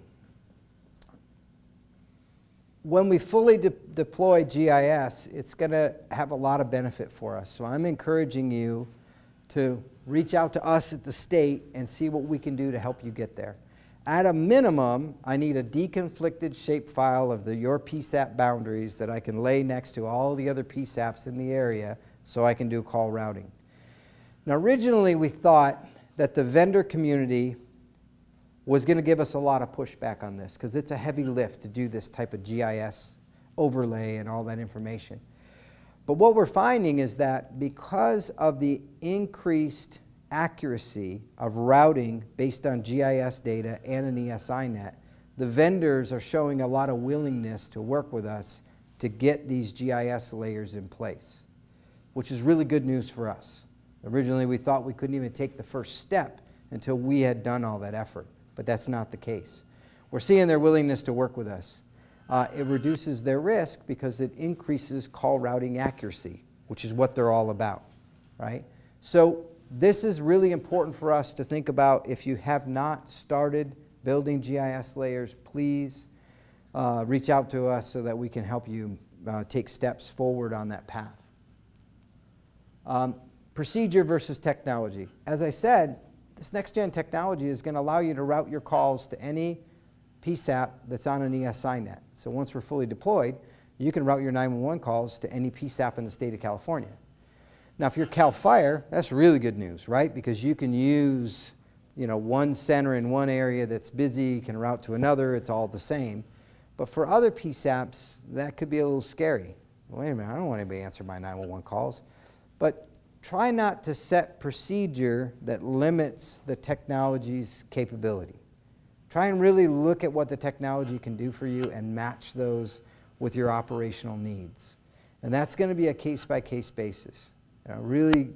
When we fully deploy GIS, it's going to have a lot of benefit for us. So I'm encouraging you to reach out to us at the state and see what we can do to help you get there. At a minimum, I need a deconflicted shapefile of your PSAP boundaries that I can lay next to all the other PSAPs in the area so I can do call routing. Now, originally we thought that the vendor community was going to give us a lot of pushback on this because it's a heavy lift to do this type of GIS overlay and all that information. But what we're finding is that because of the increased accuracy of routing based on GIS data and an ESI Net, the vendors are showing a lot of willingness to work with us to get these GIS layers in place, which is really good news for us. Originally, we thought we couldn't even take the first step until we had done all that effort, but that's not the case. We're seeing their willingness to work with us. It reduces their risk because it increases call routing accuracy, which is what they're all about, right? So this is really important for us to think about. If you have not started building GIS layers, please reach out to us so that we can help you take steps forward on that path. Procedure versus technology. As I said, this next-gen technology is going to allow you to route your calls to any PSAP that's on an ESI Net. So once we're fully deployed, you can route your 911 calls to any PSAP in the state of California. Now, if you're CAL FIRE, that's really good news, right? Because you can use, one center in one area that's busy, can route to another, it's all the same. But for other PSAPs, that could be a little scary. Wait a minute, I don't want anybody to answer my 911 calls. But try not to set procedure that limits the technology's capability. Try and really look at what the technology can do for you and match those with your operational needs. And that's going to be a case-by-case basis. Really,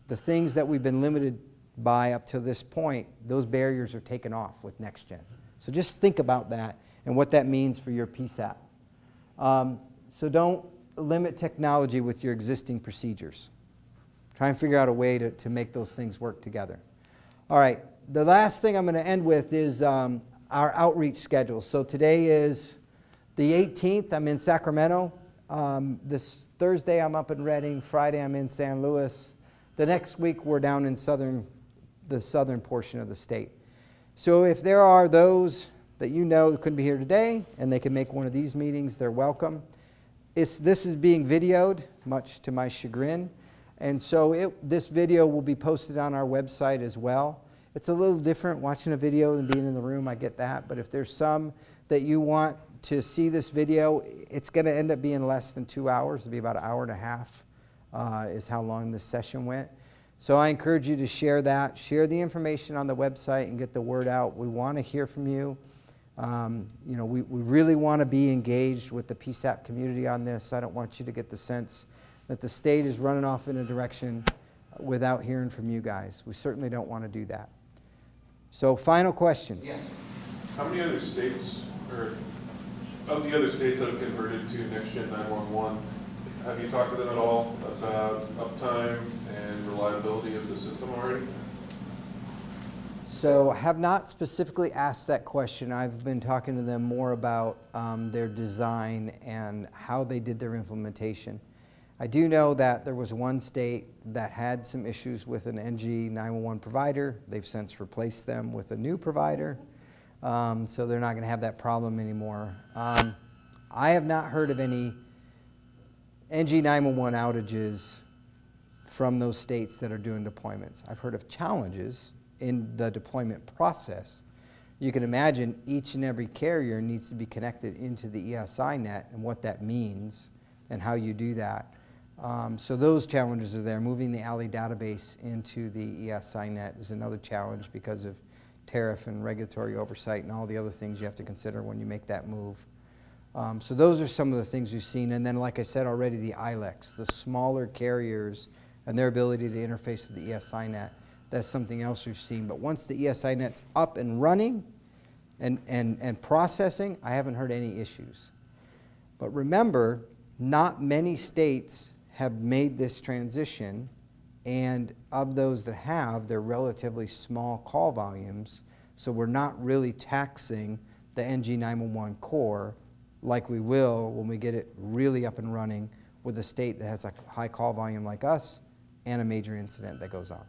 the things that we've been limited by up to this point, those barriers are taken off with NextGen. So just think about that and what that means for your PSAP. So don't limit technology with your existing procedures. Try and figure out a way to make those things work together. All right, the last thing I'm going to end with is our outreach schedule. So today is the 18th. I'm in Sacramento. This Thursday I'm up in Redding. Friday I'm in San Luis. The next week we're down in the southern portion of the state. So if there are those that that couldn't be here today and they can make one of these meetings, they're welcome. This is being videoed, much to my chagrin. And so this video will be posted on our website as well. It's a little different watching a video than being in the room, I get that. But if there's some that you want to see this video, it's going to end up being less than 2 hours. It'll be about an hour and a half is how long this session went. So I encourage you to share that. Share the information on the website and get the word out. We want to hear from you. We really want to be engaged with the PSAP community on this. I don't want you to get the sense that the state is running off in a direction without hearing from you guys. We certainly don't want to do that. So final questions. Yes. How many other states, or of the other states that have converted to NextGen 911, have you talked to them at all about uptime and reliability of the system already? So I have not specifically asked that question. I've been talking to them more about their design and how they did their implementation. I do know that there was one state that had some issues with an NG 911 provider. They've since replaced them with a new provider, so they're not going to have that problem anymore. I have not heard of any NG 911 outages from those states that are doing deployments. I've heard of challenges in the deployment process. You can imagine each and every carrier needs to be connected into the ESI Net and what that means and how you do that. So those challenges are there. Moving the ALI database into the ESI Net is another challenge because of tariff and regulatory oversight and all the other things you have to consider when you make that move. So those are some of the things we've seen. And then, like I said already, the ILECs, the smaller carriers and their ability to interface with the ESI Net. That's something else we've seen. But once the ESI Net's up and running and processing, I haven't heard any issues. But remember, not many states have made this transition, and of those that have, they're relatively small call volumes, so we're not really taxing the NG911 core like we will when we get it really up and running with a state that has a high call volume like us and a major incident that goes on.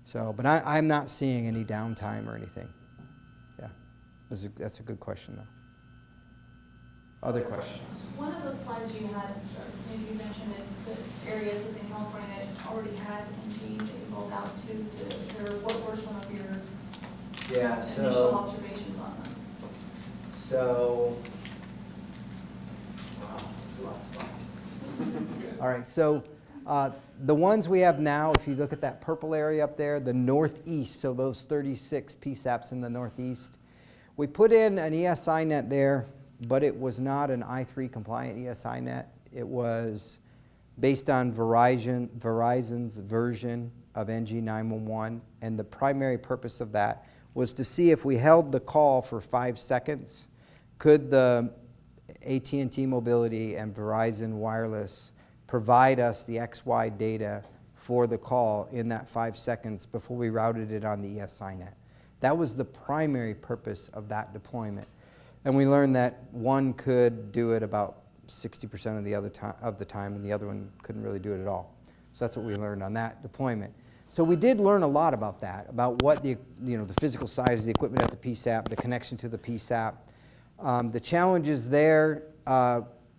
So, but I'm not seeing any downtime or anything. Yeah, that's a good question, though. Other questions? One of those slides you had, maybe you mentioned it, the areas within California that already had NG that you rolled out to serve. What were some of your initial observations on them? So, all right, so the ones we have now, if you look at that purple area up there, the northeast, so those 36 PSAPs in the northeast, we put in an ESI net there, but it was not an I3 compliant ESI net. It was based on Verizon's version of NG911, and the primary purpose of that was to see if we held the call for 5 seconds, could the AT&T Mobility and Verizon Wireless provide us the XY data for the call in that 5 seconds before we routed it on the ESI net. That was the primary purpose of that deployment. And we learned that one could do it about 60% of the time, and the other one couldn't really do it at all. So that's what we learned on that deployment. So we did learn a lot about that, about what the physical size of the equipment at the PSAP, the connection to the PSAP. The challenges there,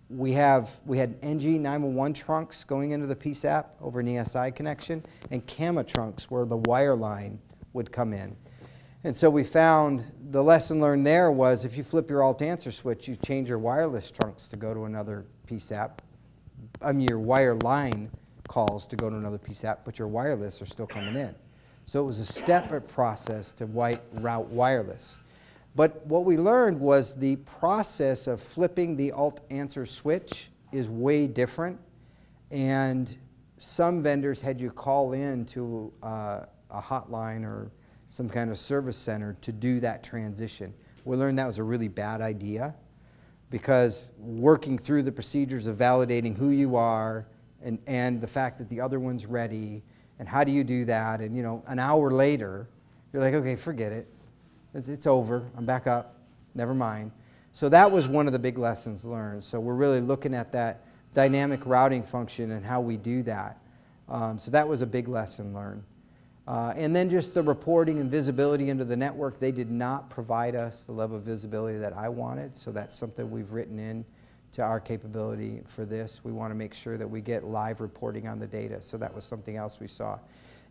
we had NG911 trunks going into the PSAP over an ESI connection, and CAMA trunks where the wire line would come in. And so we found the lesson learned there was if you flip your alt answer switch, you change your wireless trunks to go to another PSAP. Your wire line calls to go to another PSAP, but your wireless are still coming in. So it was a step process to route wireless. But what we learned was the process of flipping the alt answer switch is way different, and some vendors had you call in to a hotline or some kind of service center to do that transition. We learned that was a really bad idea, because working through the procedures of validating who you are and the fact that the other one's ready, and how do you do that, and an hour later, you're like, okay, forget it. It's over, I'm back up, never mind. So that was one of the big lessons learned. So we're really looking at that dynamic routing function and how we do that. So that was a big lesson learned. And then just the reporting and visibility into the network, they did not provide us the level of visibility that I wanted, so that's something we've written in to our capability for this. We want to make sure that we get live reporting on the data, so that was something else we saw.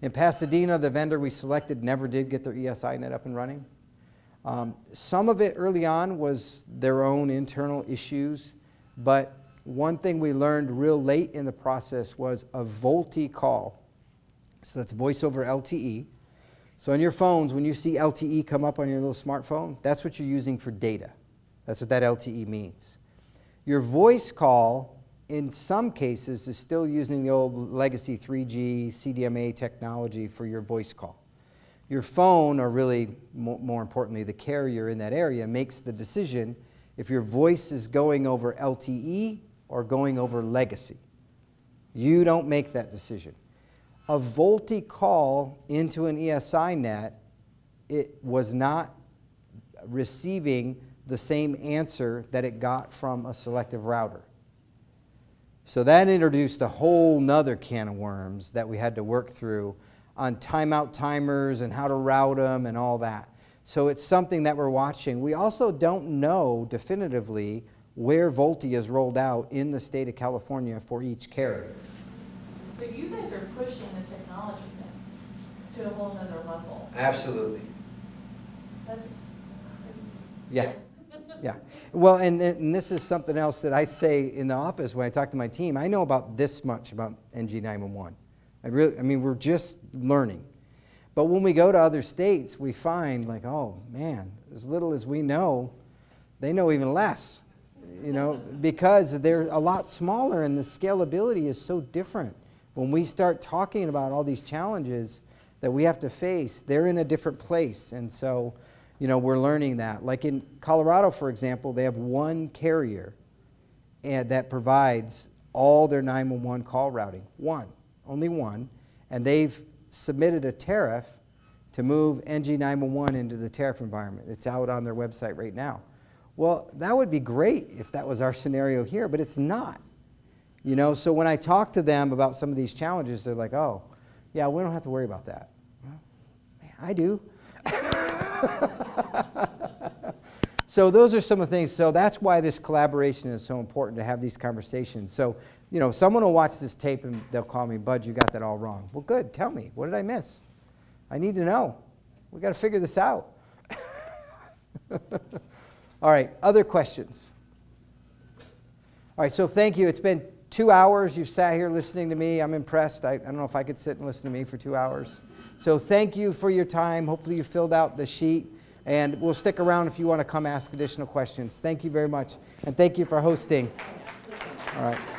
In Pasadena, the vendor we selected never did get their ESI net up and running. Some of it early on was their own internal issues, but one thing we learned real late in the process was a VoLTE call. So that's voice over LTE. So on your phones, when you see LTE come up on your little smartphone, that's what you're using for data. That's what that LTE means. Your voice call, in some cases, is still using the old legacy 3G CDMA technology for your voice call. Your phone, or really more importantly, the carrier in that area, makes the decision if your voice is going over LTE or going over legacy. You don't make that decision. A VoLTE call into an ESI net, it was not receiving the same answer that it got from a selective router. So that introduced a whole nother can of worms that we had to work through on timeout timers and how to route them and all that. So it's something that we're watching. We also don't know definitively where VoLTE is rolled out in the state of California for each carrier. But you guys are pushing the technology then to a whole nother level. Absolutely. That's Yeah. Yeah. Well, and this is something else that I say in the office when I talk to my team. I know about this much about NG911. I mean, we're just learning. But when we go to other states, we find like, oh man, as little as we know, they know even less, because they're a lot smaller and the scalability is so different. When we start talking about all these challenges, that we have to face, they're in a different place. And so, you know, we're learning that. Like in Colorado, for example, they have one carrier and that provides all their 911 call routing. One, only one. And they've submitted a tariff to move NG911 into the tariff environment. It's out on their website right now. Well, that would be great if that was our scenario here, but it's not. You know, so when I talk to them about some of these challenges, they're like, oh, yeah, we don't have to worry about that. Well, man, I do. So those are some of the things. So that's why this collaboration is so important, to have these conversations. So, you know, someone will watch this tape and they'll call me, Bud, you got that all wrong. Well, good. Tell me. What did I miss? I need to know. We got to figure this out. All right. Other questions? All right. So thank you. It's been 2 hours. You've sat here listening to me. I'm impressed. I don't know if I could sit and listen to me for 2 hours. So thank you for your time. Hopefully you filled out the sheet. And we'll stick around if you want to come ask additional questions. Thank you very much. And thank you for hosting. All right.